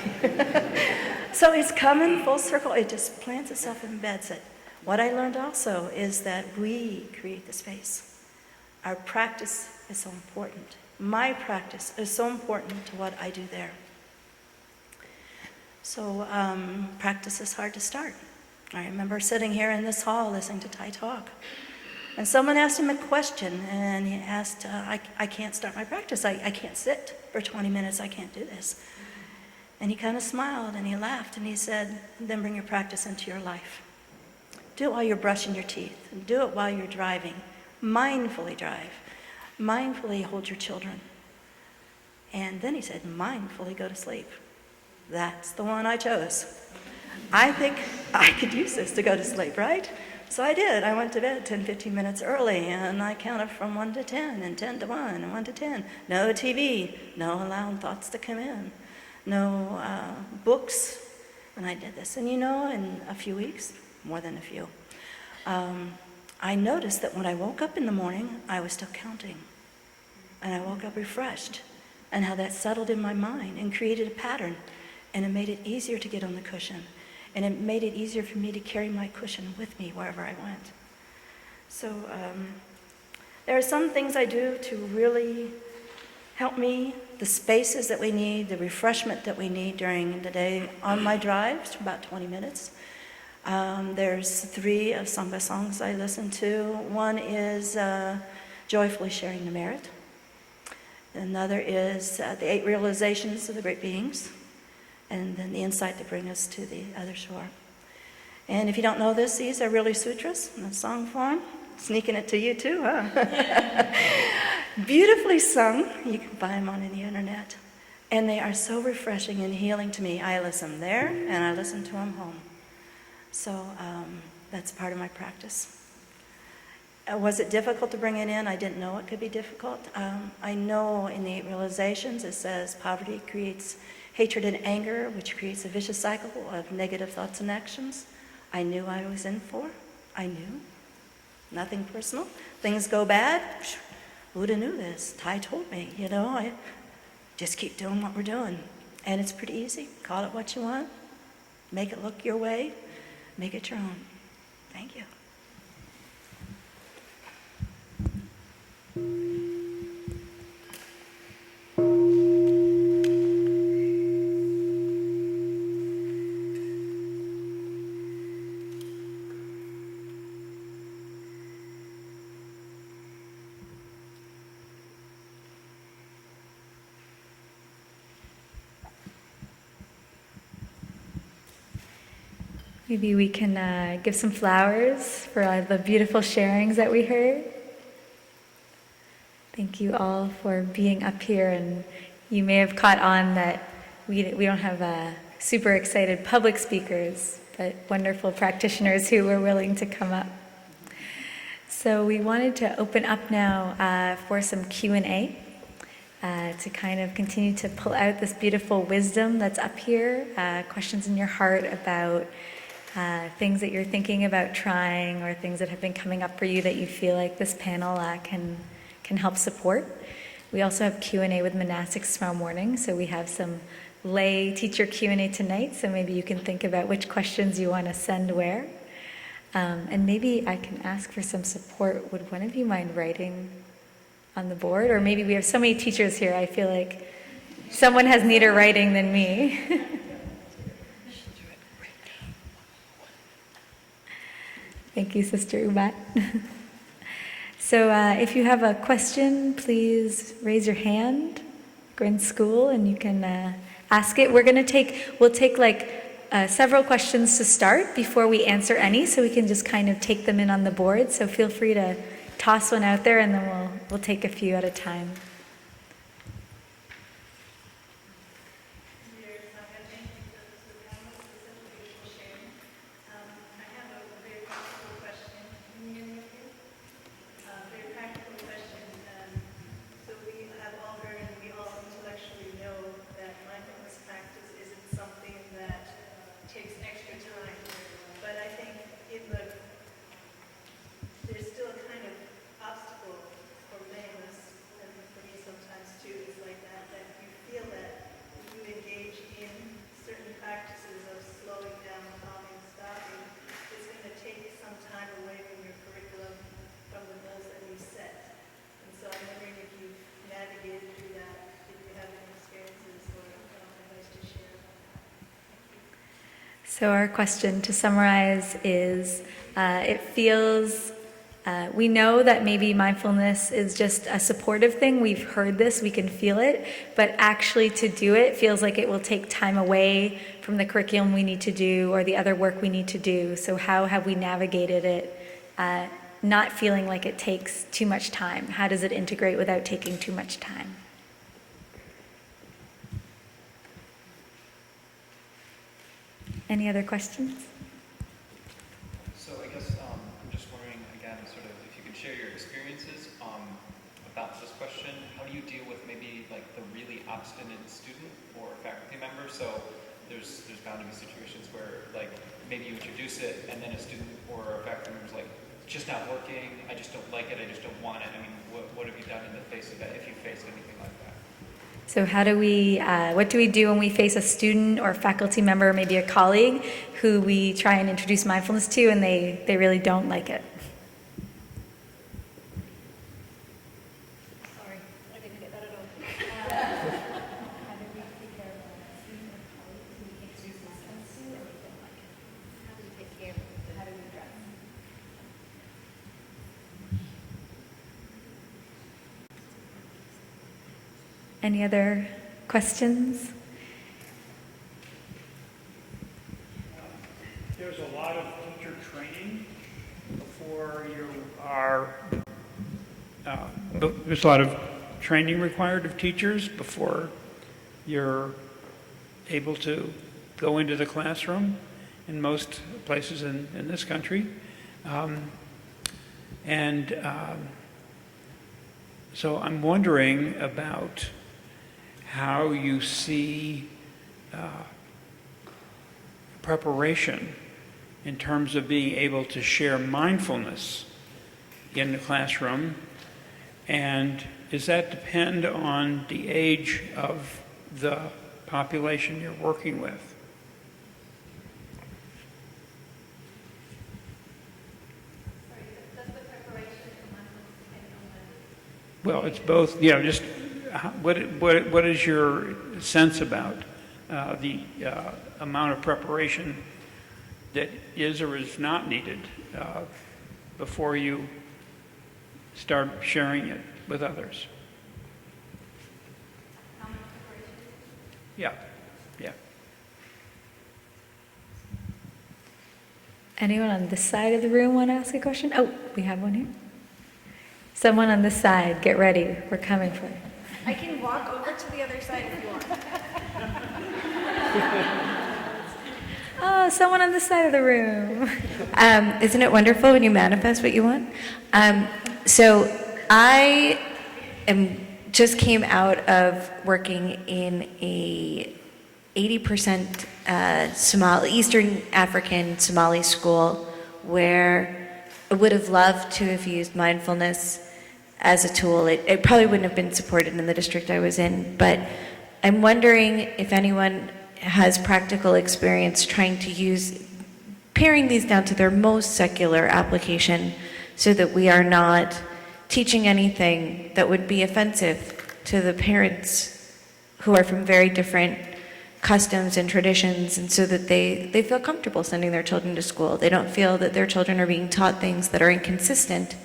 So it's coming full circle. It just plants itself in bed. What I learned also is that we create the space. Our practice is so important. My practice is so important to what I do there. So practice is hard to start. I remember sitting here in this hall listening to Thai talk. And someone asked him a question, and he asked, I can't start my practice. I can't sit for 20 minutes. I can't do this. And he kind of smiled and he laughed and he said, then bring your practice into your life. Do it while you're brushing your teeth. Do it while you're driving. Mindfully drive. Mindfully hold your children. And then he said, mindfully go to sleep. That's the one I chose. I think I could use this to go to sleep, right? So I did. I went to bed 10, 15 minutes early, and I counted from 1 to 10, and 10 to 1, and 1 to 10. No TV, no allowing thoughts to come in, no books. And I did this. And you know, in a few weeks, more than a few, I noticed that when I woke up in the morning, I was still counting. And I woke up refreshed, and how that settled in my mind and created a pattern. And it made it easier to get on the cushion. And it made it easier for me to carry my cushion with me wherever I went. So there are some things I do to really help me, the spaces that we need, the refreshment that we need during the day on my drives, about 20 minutes. There's 3 of Sangha songs I listen to. One is Joyfully Sharing the Merit. Another is the 8 Realizations of the Great Beings. And then the insight to bring us to the other shore. And if you don't know this, these are really sutras in the song form. Sneaking it to you too, huh? Beautifully sung. You can find them on the internet. And they are so refreshing and healing to me. I listen there and I listen to them home. So that's part of my practice. Was it difficult to bring it in? I didn't know it could be difficult. I know in the 8 Realizations it says poverty creates hatred and anger, which creates a vicious cycle of negative thoughts and actions. I knew I was in for. I knew. Nothing personal. Things go bad. Buddha knew this. Tai told me, you know, I just keep doing what we're doing. And it's pretty easy. Call it what you want. Make it look your way. Make it your own. Thank you. Maybe we can give some flowers for the beautiful sharings that we heard. Thank you all for being up here, and you may have caught on that we don't have super excited public speakers, but wonderful practitioners who were willing to come up. So we wanted to open up now for some Q&A to kind of continue to pull out this beautiful wisdom that's up here, questions in your heart about things that you're thinking about trying, or things that have been coming up for you that you feel like this panel can help support. We also have Q&A with monastics tomorrow morning, so we have some lay teacher Q&A tonight, so maybe you can think about which questions you want to send where. And maybe I can ask for some support. Would one of you mind writing on the board? Or maybe we have so many teachers here, I feel like someone has neater writing than me. Thank you, Sister Ubat. So if you have a question, please raise your hand. We're in school and you can ask it. We'll take like several questions to start before we answer any, so we can just kind of take them in on the board. So feel free to toss one out there, and then we'll take a few at a time. So our question, to summarize, is it feels We know that maybe mindfulness is just a supportive thing. We've heard this, we can feel it, but actually to do it feels like it will take time away from the curriculum we need to do or the other work we need to do. So how have we navigated it, not feeling like it takes too much time? How does it integrate without taking too much time? Any other questions? So I guess I'm just wondering, again, sort of if you could share your experiences about this question. How do you deal with maybe like the really obstinate student or faculty member? So there's bound to be situations where like maybe you introduce it and then a student or a faculty member is like, it's just not working, I just don't like it, I just don't want it. I mean, what have you done in the face of that, if you faced anything like that? So what do we do when we face a student or faculty member, or maybe a colleague, who we try and introduce mindfulness to and they really don't like it? Sorry, I didn't get that at all. How do we take care of a student or colleague who we introduce mindfulness to or they don't like it? How do we take care of it? How do we address it? Any other questions? There's a lot of teacher training before you are, there's a lot of training required of teachers before you're able to go into the classroom in most places in this country. So I'm wondering about how you see preparation in terms of being able to share mindfulness in the classroom, and does that depend on the age of the population you're working with? Well, it's both, just what is your sense about the amount of preparation that is or is not needed before you start sharing it with others? How much preparation? Yeah. Anyone on this side of the room want to ask a question? Oh, we have one here. Someone on this side, get ready. We're coming for you. I can walk over to the other side if you want. Oh, someone on this side of the room. Isn't it wonderful when you manifest what you want? So I just came out of working in a 80% Eastern African Somali school where I would have loved to have used mindfulness as a tool. It probably wouldn't have been supported in the district I was in, but I'm wondering if anyone has practical experience trying to use, paring these down to their most secular application so that we are not teaching anything that would be offensive to the parents who are from very different customs and traditions, and so that they feel comfortable sending their children to school. They don't feel that their children are being taught things that are inconsistent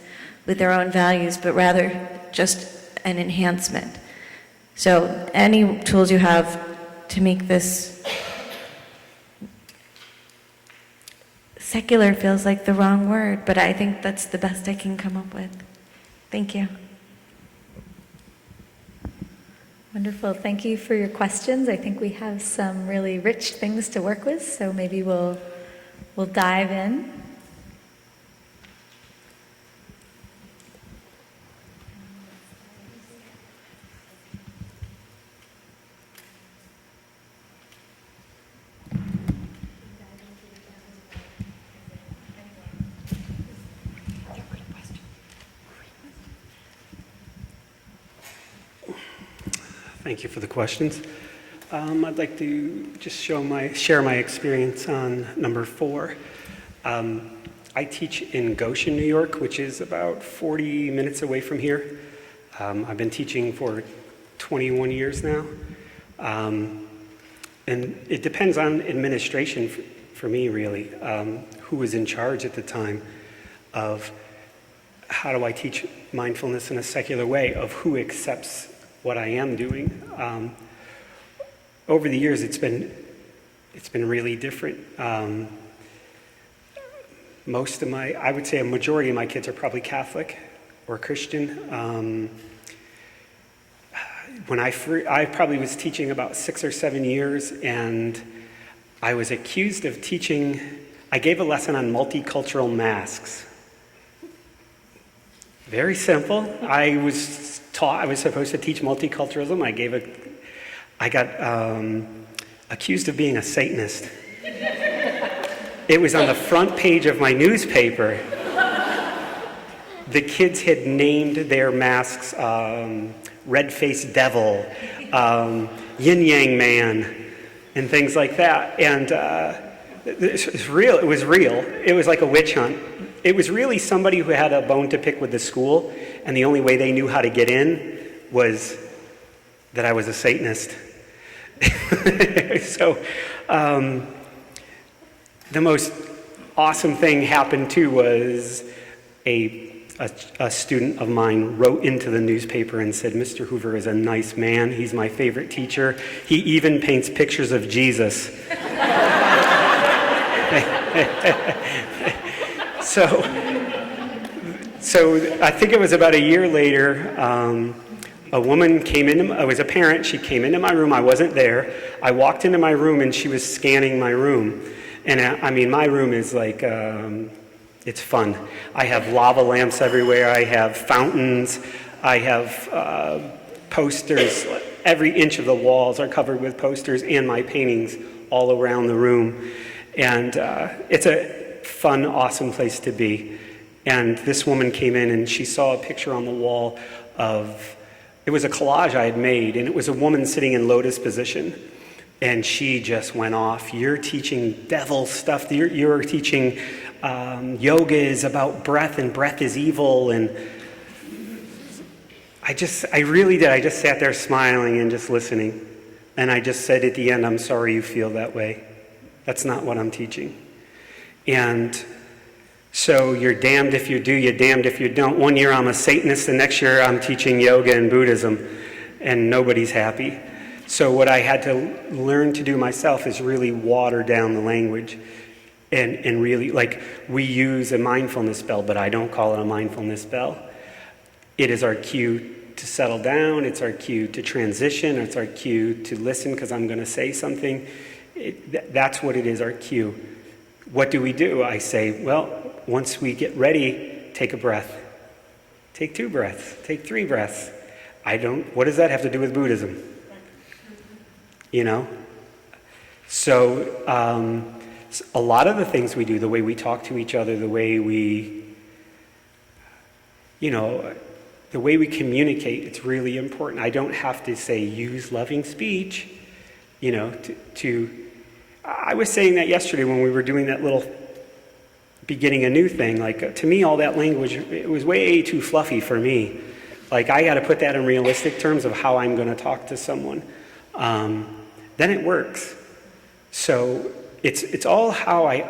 with their own values, but rather just an enhancement. So any tools you have to make this secular feels like the wrong word, but I think that's the best I can come up with. Thank you. Wonderful. Thank you for your questions. I think we have some really rich things to work with, so maybe we'll dive in. Thank you for the questions. I'd like to just share my experience on number 4. I teach in Goshen, New York, which is about 40 minutes away from here. I've been teaching for 21 years now. And it depends on administration for me, really, who was in charge at the time of how do I teach mindfulness in a secular way of who accepts what I am doing. Over the years, it's been really different. I would say a majority of my kids are probably Catholic or Christian. When I probably was teaching about 6 or 7 years, and I was accused of teaching. I gave a lesson on multicultural masks. Very simple. I was supposed to teach multiculturalism. I got accused of being a Satanist. It was on the front page of my newspaper. The kids had named their masks Red-Faced Devil, Yin Yang Man, and things like that. And it was real. It was real. It was like a witch hunt. It was really somebody who had a bone to pick with the school, and the only way they knew how to get in was that I was a Satanist. So the most awesome thing happened too was a student of mine wrote into the newspaper and said, "Mr. Hoover is a nice man. He's my favorite teacher. He even paints pictures of Jesus." So I think it was about a year later, a woman came in. I was a parent. She came into my room. I wasn't there. I walked into my room, and she was scanning my room. And I mean, my room is like, it's fun. I have lava lamps everywhere. I have fountains. I have posters. Every inch of the walls are covered with posters and my paintings all around the room. And it's a fun, awesome place to be. And this woman came in, and she saw a picture on the wall it was a collage I had made, and it was a woman sitting in lotus position. And she just went off. "You're teaching devil stuff. You're teaching yoga is about breath, and breath is evil." And I really did. I just sat there smiling and just listening. And I just said at the end, "I'm sorry you feel that way. That's not what I'm teaching." And so you're damned if you do, you're damned if you don't. One year I'm a Satanist, the next year I'm teaching yoga and Buddhism, and nobody's happy. So what I had to learn to do myself is really water down the language and really, like, we use a mindfulness bell, but I don't call it a mindfulness bell. It is our cue to settle down. It's our cue to transition. It's our cue to listen because I'm going to say something. That's what it is, our cue. What do? I say, well, once we get ready, take a breath. Take 2 breaths. Take 3 breaths. What does that have to do with Buddhism? You know? So a lot of the things we do, the way we talk to each other, the way we communicate, it's really important. I don't have to say use loving speech, I was saying that yesterday when we were doing that little beginning a new thing. Like, to me, all that language, it was way too fluffy for me. Like, I got to put that in realistic terms of how I'm going to talk to someone. Then it works. So it's all how I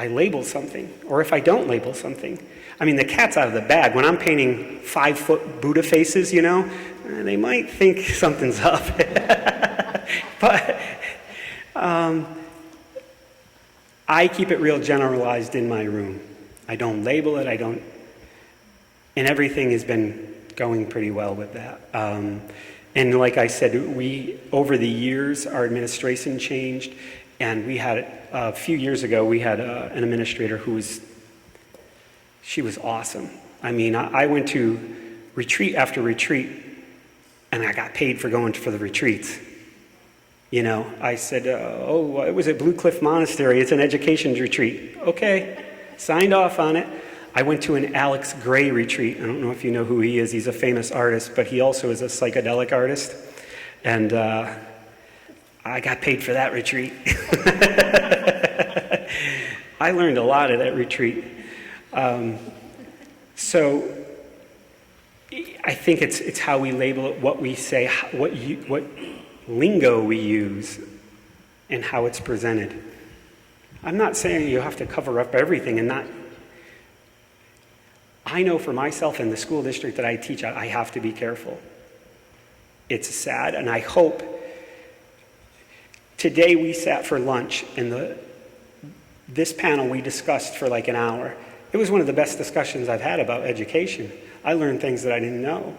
label something, or if I don't label something. I mean, the cat's out of the bag. When I'm painting 5-foot Buddha faces, they might think something's up. But I keep it real generalized in my room. I don't label it. And everything has been going pretty well with that. And like I said, over the years, our administration changed, and we had, a few years ago, we had an administrator she was awesome. I mean, I went to retreat after retreat, and I got paid for going for the retreats. I said, it was at Blue Cliff Monastery. It's an education retreat. Okay, signed off on it. I went to an Alex Gray retreat. I don't know if you know who he is. He's a famous artist, but he also is a psychedelic artist. And I got paid for that retreat. I learned a lot at that retreat. So I think it's how we label it, what we say, what lingo we use, and how it's presented. I'm not saying you have to cover up everything and not. I know for myself in the school district that I teach, I have to be careful. It's sad, and I hope. Today we sat for lunch, and this panel we discussed for like an hour. It was one of the best discussions I've had about education. I learned things that I didn't know.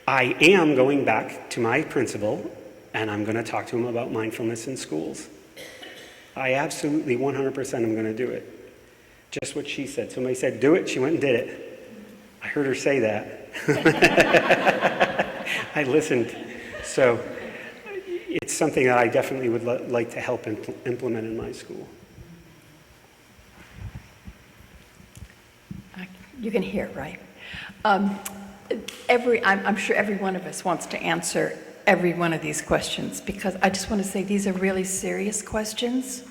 I am going back to my principal, and I'm going to talk to him about mindfulness in schools. I absolutely 100% am going to do it. Just what she said. Somebody said, do it. She went and did it. I heard her say that. I listened. So it's something that I definitely would like to help implement in my school. You can hear, right? I'm sure every one of us wants to answer every one of these questions, because I just want to say these are really serious questions.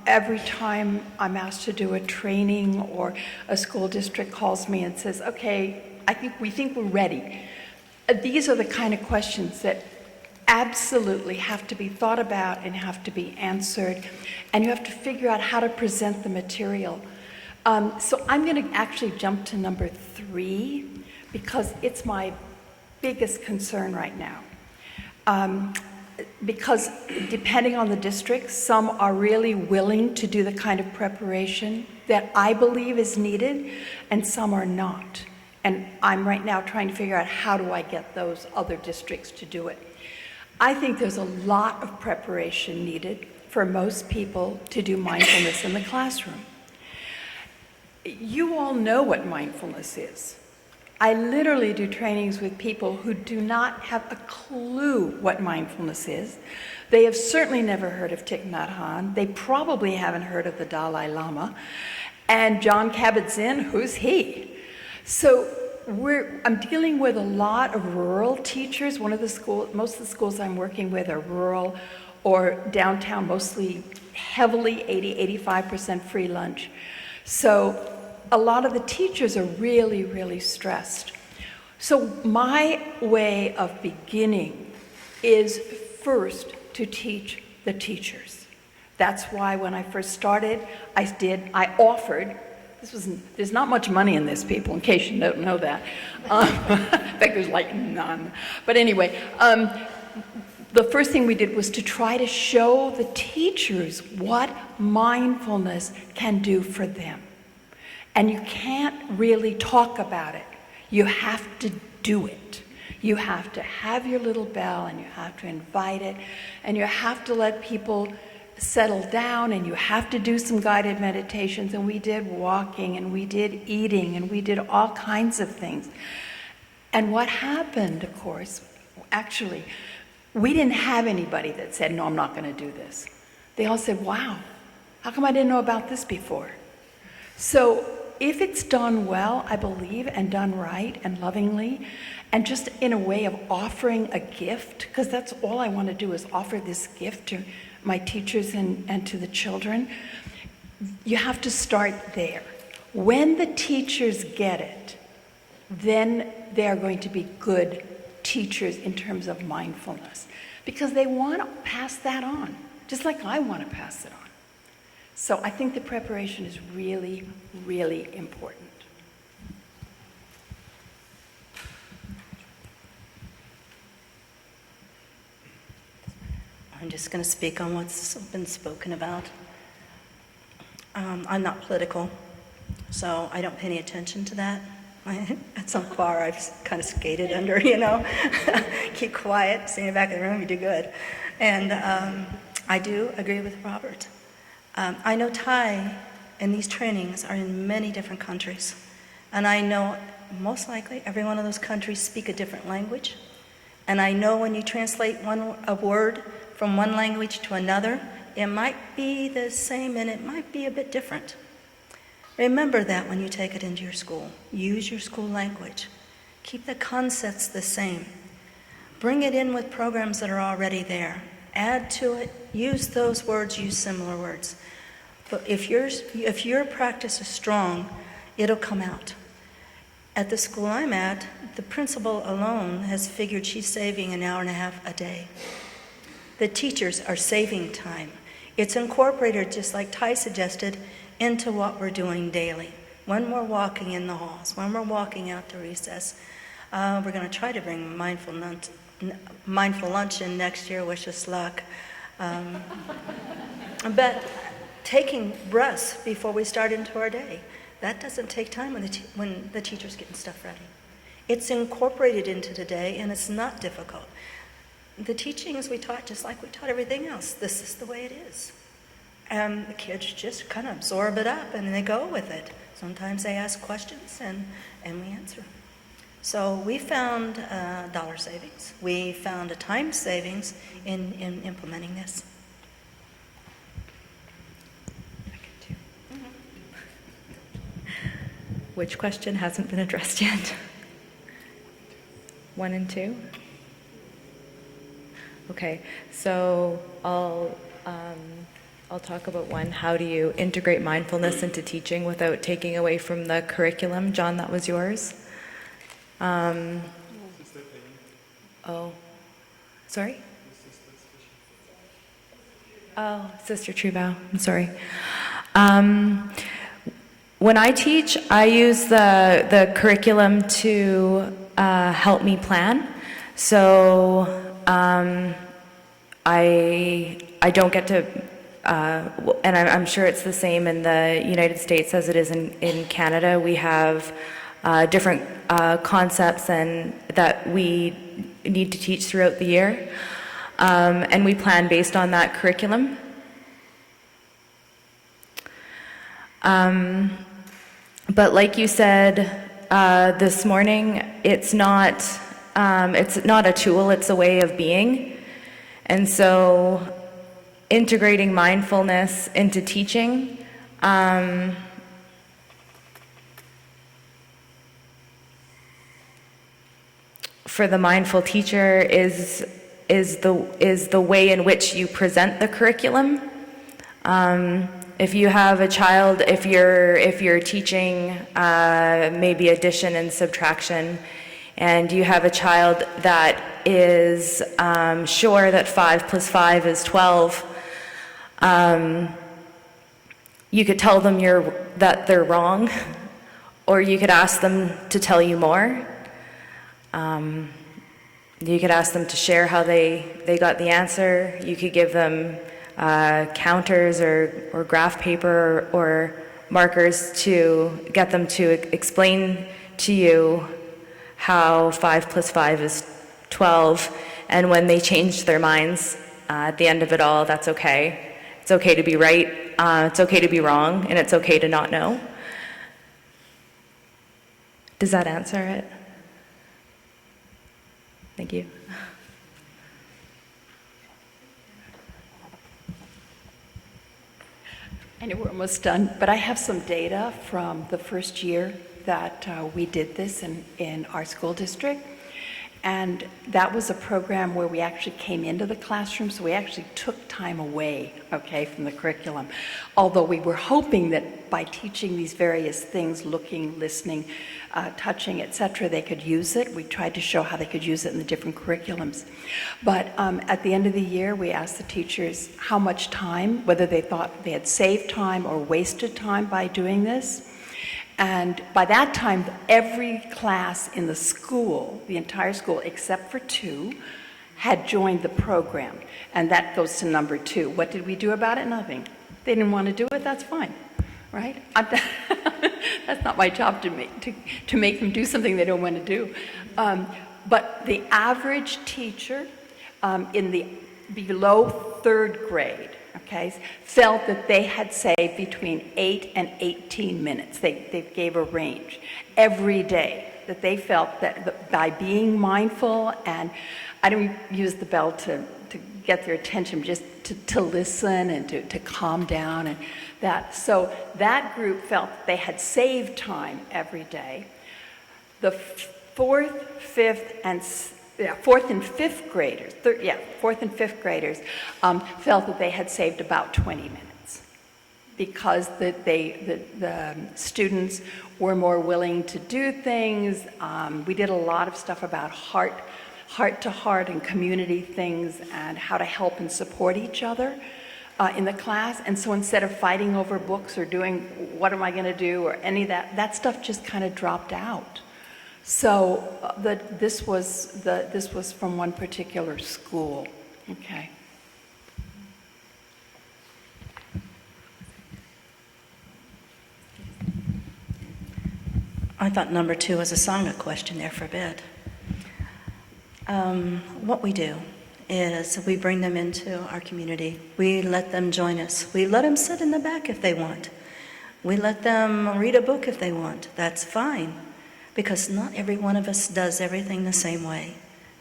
Every time I'm asked to do a training or a school district calls me and says, okay, we think we're ready. These are the kind of questions that absolutely have to be thought about and have to be answered, and you have to figure out how to present the material. So I'm going to actually jump to number 3, because it's my biggest concern right now. Because depending on the district, some are really willing to do the kind of preparation that I believe is needed, and some are not. And I'm right now trying to figure out how do I get those other districts to do it. I think there's a lot of preparation needed for most people to do mindfulness in the classroom. You all know what mindfulness is. I literally do trainings with people who do not have a clue what mindfulness is. They have certainly never heard of Thich Nhat Hanh. They probably haven't heard of the Dalai Lama. And John Kabat-Zinn, who's he? So I'm dealing with a lot of rural teachers. Most of the schools I'm working with are rural or downtown, mostly heavily 85% free lunch. So a lot of the teachers are really, really stressed. So my way of beginning is first to teach the teachers. That's why when I first started, I offered, there's not much money in this, people, in case you don't know that. In fact, there's like none. But anyway, the first thing we did was to try to show the teachers what mindfulness can do for them. And you can't really talk about it. You have to do it. You have to have your little bell, and you have to invite it, and you have to let people settle down, and you have to do some guided meditations, and we did walking, and we did eating, and we did all kinds of things. And what happened, of course, actually, we didn't have anybody that said, no, I'm not going to do this. They all said, wow, how come I didn't know about this before? So if it's done well, I believe, and done right and lovingly, and just in a way of offering a gift, because that's all I want to do is offer this gift to my teachers and to the children, you have to start there. When the teachers get it, then they are going to be good teachers in terms of mindfulness, because they want to pass that on, just like I want to pass it on. So I think the preparation is really, really important. I'm just going to speak on what's been spoken about. I'm not political, so I don't pay any attention to that. At some bar I've kind of skated under, keep quiet, stay in the back of the room, you do good. And I do agree with Robert. I know Thai and these trainings are in many different countries. And I know most likely every one of those countries speak a different language. And I know when you translate a word from one language to another, it might be the same and it might be a bit different. Remember that when you take it into your school. Use your school language. Keep the concepts the same. Bring it in with programs that are already there. Add to it, use those words, use similar words. But if your practice is strong, it'll come out. At the school I'm at, the principal alone has figured she's saving an hour and a half a day. The teachers are saving time. It's incorporated, just like Ty suggested, into what we're doing daily. when we're walking in the halls, when we're walking out to recess. We're going to try to bring mindful lunch in next year, wish us luck. But taking breaths before we start into our day, that doesn't take time when the teacher's getting stuff ready. It's incorporated into the day, and it's not difficult. The teachings we taught, just like we taught everything else, this is the way it is. And the kids just kind of absorb it up, and they go with it. Sometimes they ask questions, and we answer. So we found dollar savings. We found a time savings in implementing this. Which question hasn't been addressed yet? 1 and 2? Okay, so I'll talk about 1. How do you integrate mindfulness into teaching without taking away from the curriculum? John, that was yours. Oh, sorry? Oh, Sister Trubow, I'm sorry. When I teach, I use the curriculum to help me plan. So I don't get to, and I'm sure it's the same in the United States as it is in Canada. We have different concepts and that we need to teach throughout the year, and we plan based on that curriculum. But like you said this morning, it's not a tool, it's a way of being. And so integrating mindfulness into teaching for the mindful teacher is the way in which you present the curriculum. If you have a child, if you're teaching maybe addition and subtraction, and you have a child that is sure that 5 plus 5 is 12, you could tell them that they're wrong, or you could ask them to tell you more. You could ask them to share how they got the answer. You could give them counters or graph paper or markers to get them to explain to you how 5 plus 5 is 12, and when they change their minds at the end of it all, that's okay. It's okay to be right, it's okay to be wrong, and it's okay to not know. Does that answer it? Thank you. I know we're almost done, but I have some data from the first year that we did this in our school district. And that was a program where we actually came into the classroom, so we actually took time away, okay, from the curriculum. Although we were hoping that by teaching these various things, looking, listening, touching, etc., they could use it. We tried to show how they could use it in the different curriculums. But at the end of the year, we asked the teachers how much time, whether they thought they had saved time or wasted time by doing this. And by that time, every class in the school, the entire school, except for 2, had joined the program. And that goes to number 2. What did we do about it? Nothing. They didn't want to do it, that's fine, right? That's not my job to make them do something they don't want to do. But the average teacher in the below 3rd grade, okay, felt that they had saved between 8 and 18 minutes. They gave a range every day, that they felt that by being mindful, and I don't use the bell to get their attention, just to listen and to calm down and that. So that group felt that they had saved time every day. The 4th, 5th, and 4th and 5th graders, 4th and 5th graders felt that they had saved about 20 minutes because the students were more willing to do things. We did a lot of stuff about heart to heart and community things and how to help and support each other. in the class. And so instead of fighting over books or doing what am I going to do or any of that, that stuff just kind of dropped out. So this was from one particular school. Okay. I thought number 2 was a Sangha question there for a bit. What we do is we bring them into our community. We let them join us. We let them sit in the back if they want. We let them read a book if they want. That's fine, because not every one of us does everything the same way.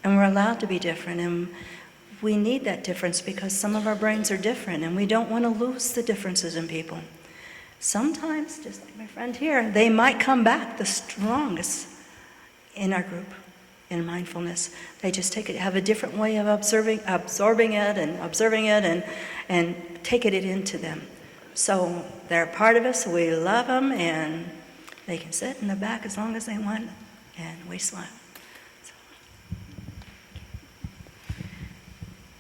And we're allowed to be different, and we need that difference because some of our brains are different, and we don't want to lose the differences in people. Sometimes, just like my friend here, they might come back the strongest in our group in mindfulness. They just have a different way of absorbing it and taking it into them. So they're a part of us, we love them, and they can sit in the back as long as they want, and we smile.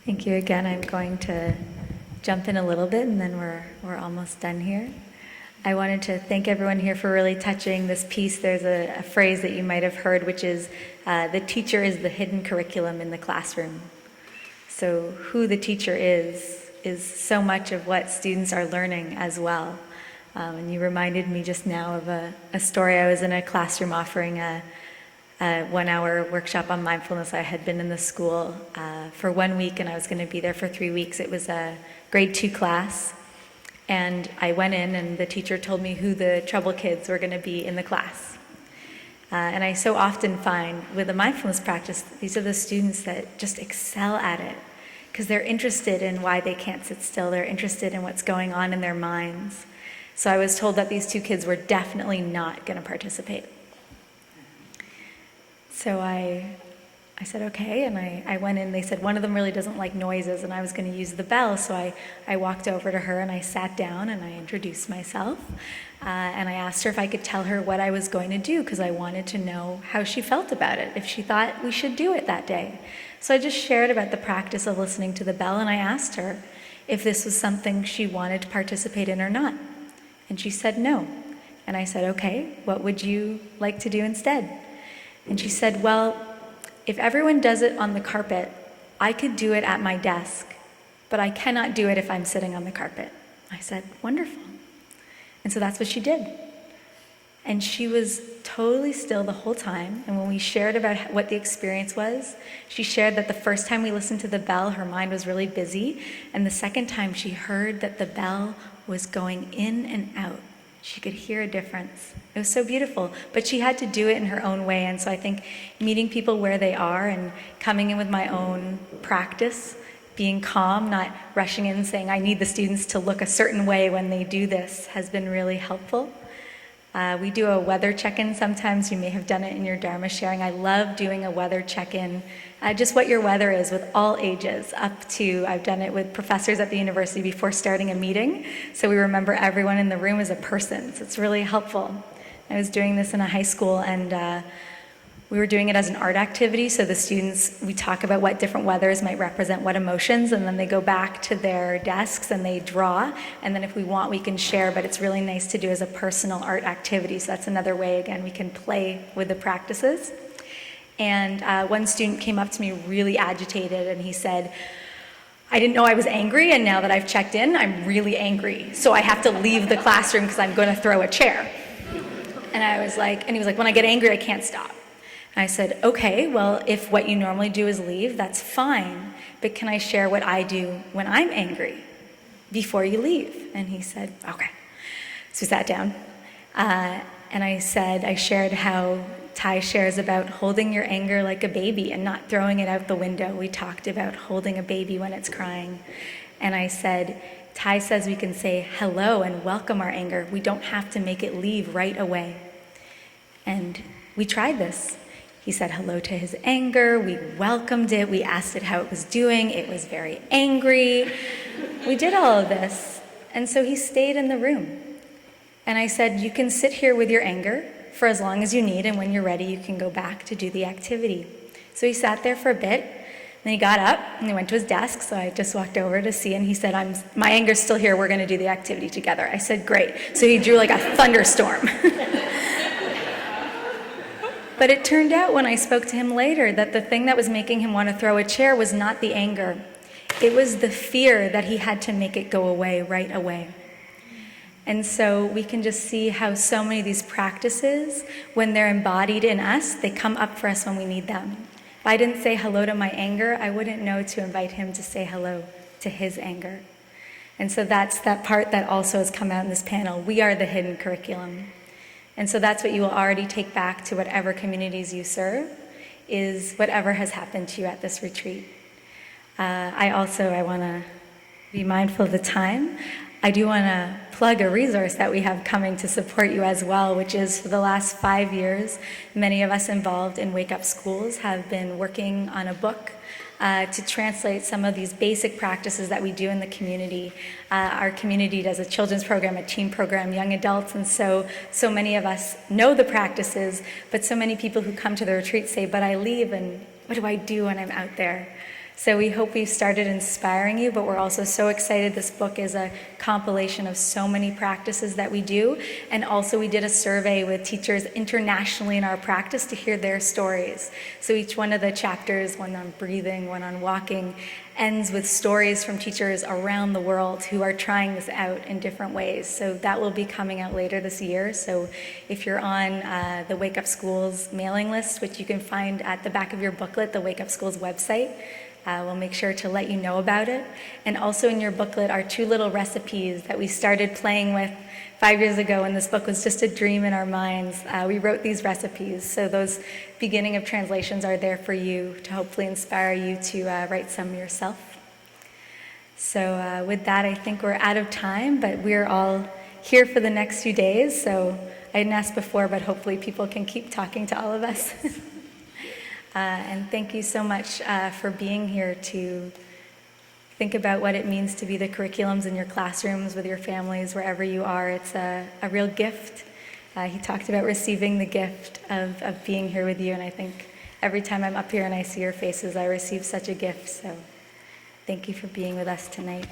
Thank you again. I'm going to jump in a little bit, and then we're almost done here. I wanted to thank everyone here for really touching this piece. There's a phrase that you might have heard, which is, the teacher is the hidden curriculum in the classroom. So who the teacher is so much of what students are learning as well. And you reminded me just now of a story. I was in a classroom offering a 1-hour workshop on mindfulness. I had been in the school for 1 week, and I was going to be there for 3 weeks. It was a grade 2 class. And I went in, and the teacher told me who the trouble kids were going to be in the class. And I so often find with a mindfulness practice, these are the students that just excel at it because they're interested in why they can't sit still. They're interested in what's going on in their minds. So I was told that these 2 kids were definitely not going to participate. So I said, okay, and I went in. They said one of them really doesn't like noises, and I was going to use the bell, so I walked over to her, and I sat down, and I introduced myself, and I asked her if I could tell her what I was going to do, because I wanted to know how she felt about it, if she thought we should do it that day. So I just shared about the practice of listening to the bell, and I asked her if this was something she wanted to participate in or not, and she said no. And I said, okay, what would you like to do instead? And she said, well, if everyone does it on the carpet, I could do it at my desk, but I cannot do it if I'm sitting on the carpet. I said, wonderful. And so that's what she did. And she was totally still the whole time. And when we shared about what the experience was, she shared that the first time we listened to the bell, her mind was really busy. And the second time she heard that the bell was going in and out. She could hear a difference. It was so beautiful, but she had to do it in her own way. And so I think meeting people where they are and coming in with my own practice, being calm, not rushing in and saying, I need the students to look a certain way when they do this, has been really helpful. We do a weather check-in sometimes. You may have done it in your Dharma sharing. I love doing a weather check-in, just what your weather is with all ages, up to, I've done it with professors at the university before starting a meeting, so we remember everyone in the room as a person, so it's really helpful. I was doing this in a high school, and we were doing it as an art activity, so the students, we talk about what different weathers might represent what emotions, and then they go back to their desks and they draw, and then if we want, we can share, but it's really nice to do as a personal art activity, so that's another way, again, we can play with the practices. And one student came up to me really agitated, and he said, I didn't know I was angry, and now that I've checked in, I'm really angry, so I have to leave the classroom because I'm going to throw a chair. And I was like, and he was like, when I get angry, I can't stop. I said, okay, well, if what you normally do is leave, that's fine, but can I share what I do when I'm angry before you leave? And he said, okay. So we sat down, and I shared how Ty shares about holding your anger like a baby and not throwing it out the window. We talked about holding a baby when it's crying. And I said, Ty says we can say hello and welcome our anger. We don't have to make it leave right away. And we tried this. He said hello to his anger, we welcomed it, we asked it how it was doing, it was very angry. We did all of this, and so he stayed in the room. And I said, you can sit here with your anger for as long as you need, and when you're ready, you can go back to do the activity. So he sat there for a bit, And he got up and he went to his desk, so I just walked over to see, and he said, my anger's still here, we're going to do the activity together. I said, great. So he drew like a thunderstorm. But it turned out when I spoke to him later that the thing that was making him want to throw a chair was not the anger. It was the fear that he had to make it go away right away. And so we can just see how so many of these practices, when they're embodied in us, they come up for us when we need them. If I didn't say hello to my anger, I wouldn't know to invite him to say hello to his anger. And so that's that part that also has come out in this panel. We are the hidden curriculum. And so that's what you will already take back to whatever communities you serve, is whatever has happened to you at this retreat. I want to be mindful of the time. I do want to plug a resource that we have coming to support you as well, which is for the last 5 years, many of us involved in Wake Up Schools have been working on a book to translate some of these basic practices that we do in the community. Our community does a children's program, a teen program, young adults, and so many of us know the practices, but so many people who come to the retreat say, but I leave and what do I do when I'm out there? So we hope we've started inspiring you, but we're also so excited. This book is a compilation of so many practices that we do. And also we did a survey with teachers internationally in our practice to hear their stories. So each one of the chapters, one on breathing, one on walking, ends with stories from teachers around the world who are trying this out in different ways. So that will be coming out later this year. So if you're on the Wake Up Schools mailing list, which you can find at the back of your booklet, the Wake Up Schools website, we'll make sure to let you know about it. And also in your booklet are 2 little recipes that we started playing with 5 years ago when this book was just a dream in our minds. We wrote these recipes, so those beginning of translations are there for you to hopefully inspire you to write some yourself. So with that, I think we're out of time, but we're all here for the next few days. So I didn't ask before, but hopefully people can keep talking to all of us. And thank you so much for being here to think about what it means to be the curriculums in your classrooms, with your families, wherever you are. It's a real gift. He talked about receiving the gift of being here with you, and I think every time I'm up here and I see your faces, I receive such a gift. So thank you for being with us tonight.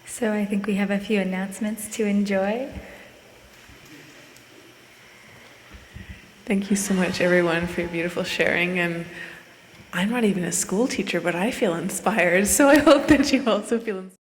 So I think we have a few announcements to enjoy. Thank you so much, everyone, for your beautiful sharing. And I'm not even a school teacher, but I feel inspired, so I hope that you also feel inspired.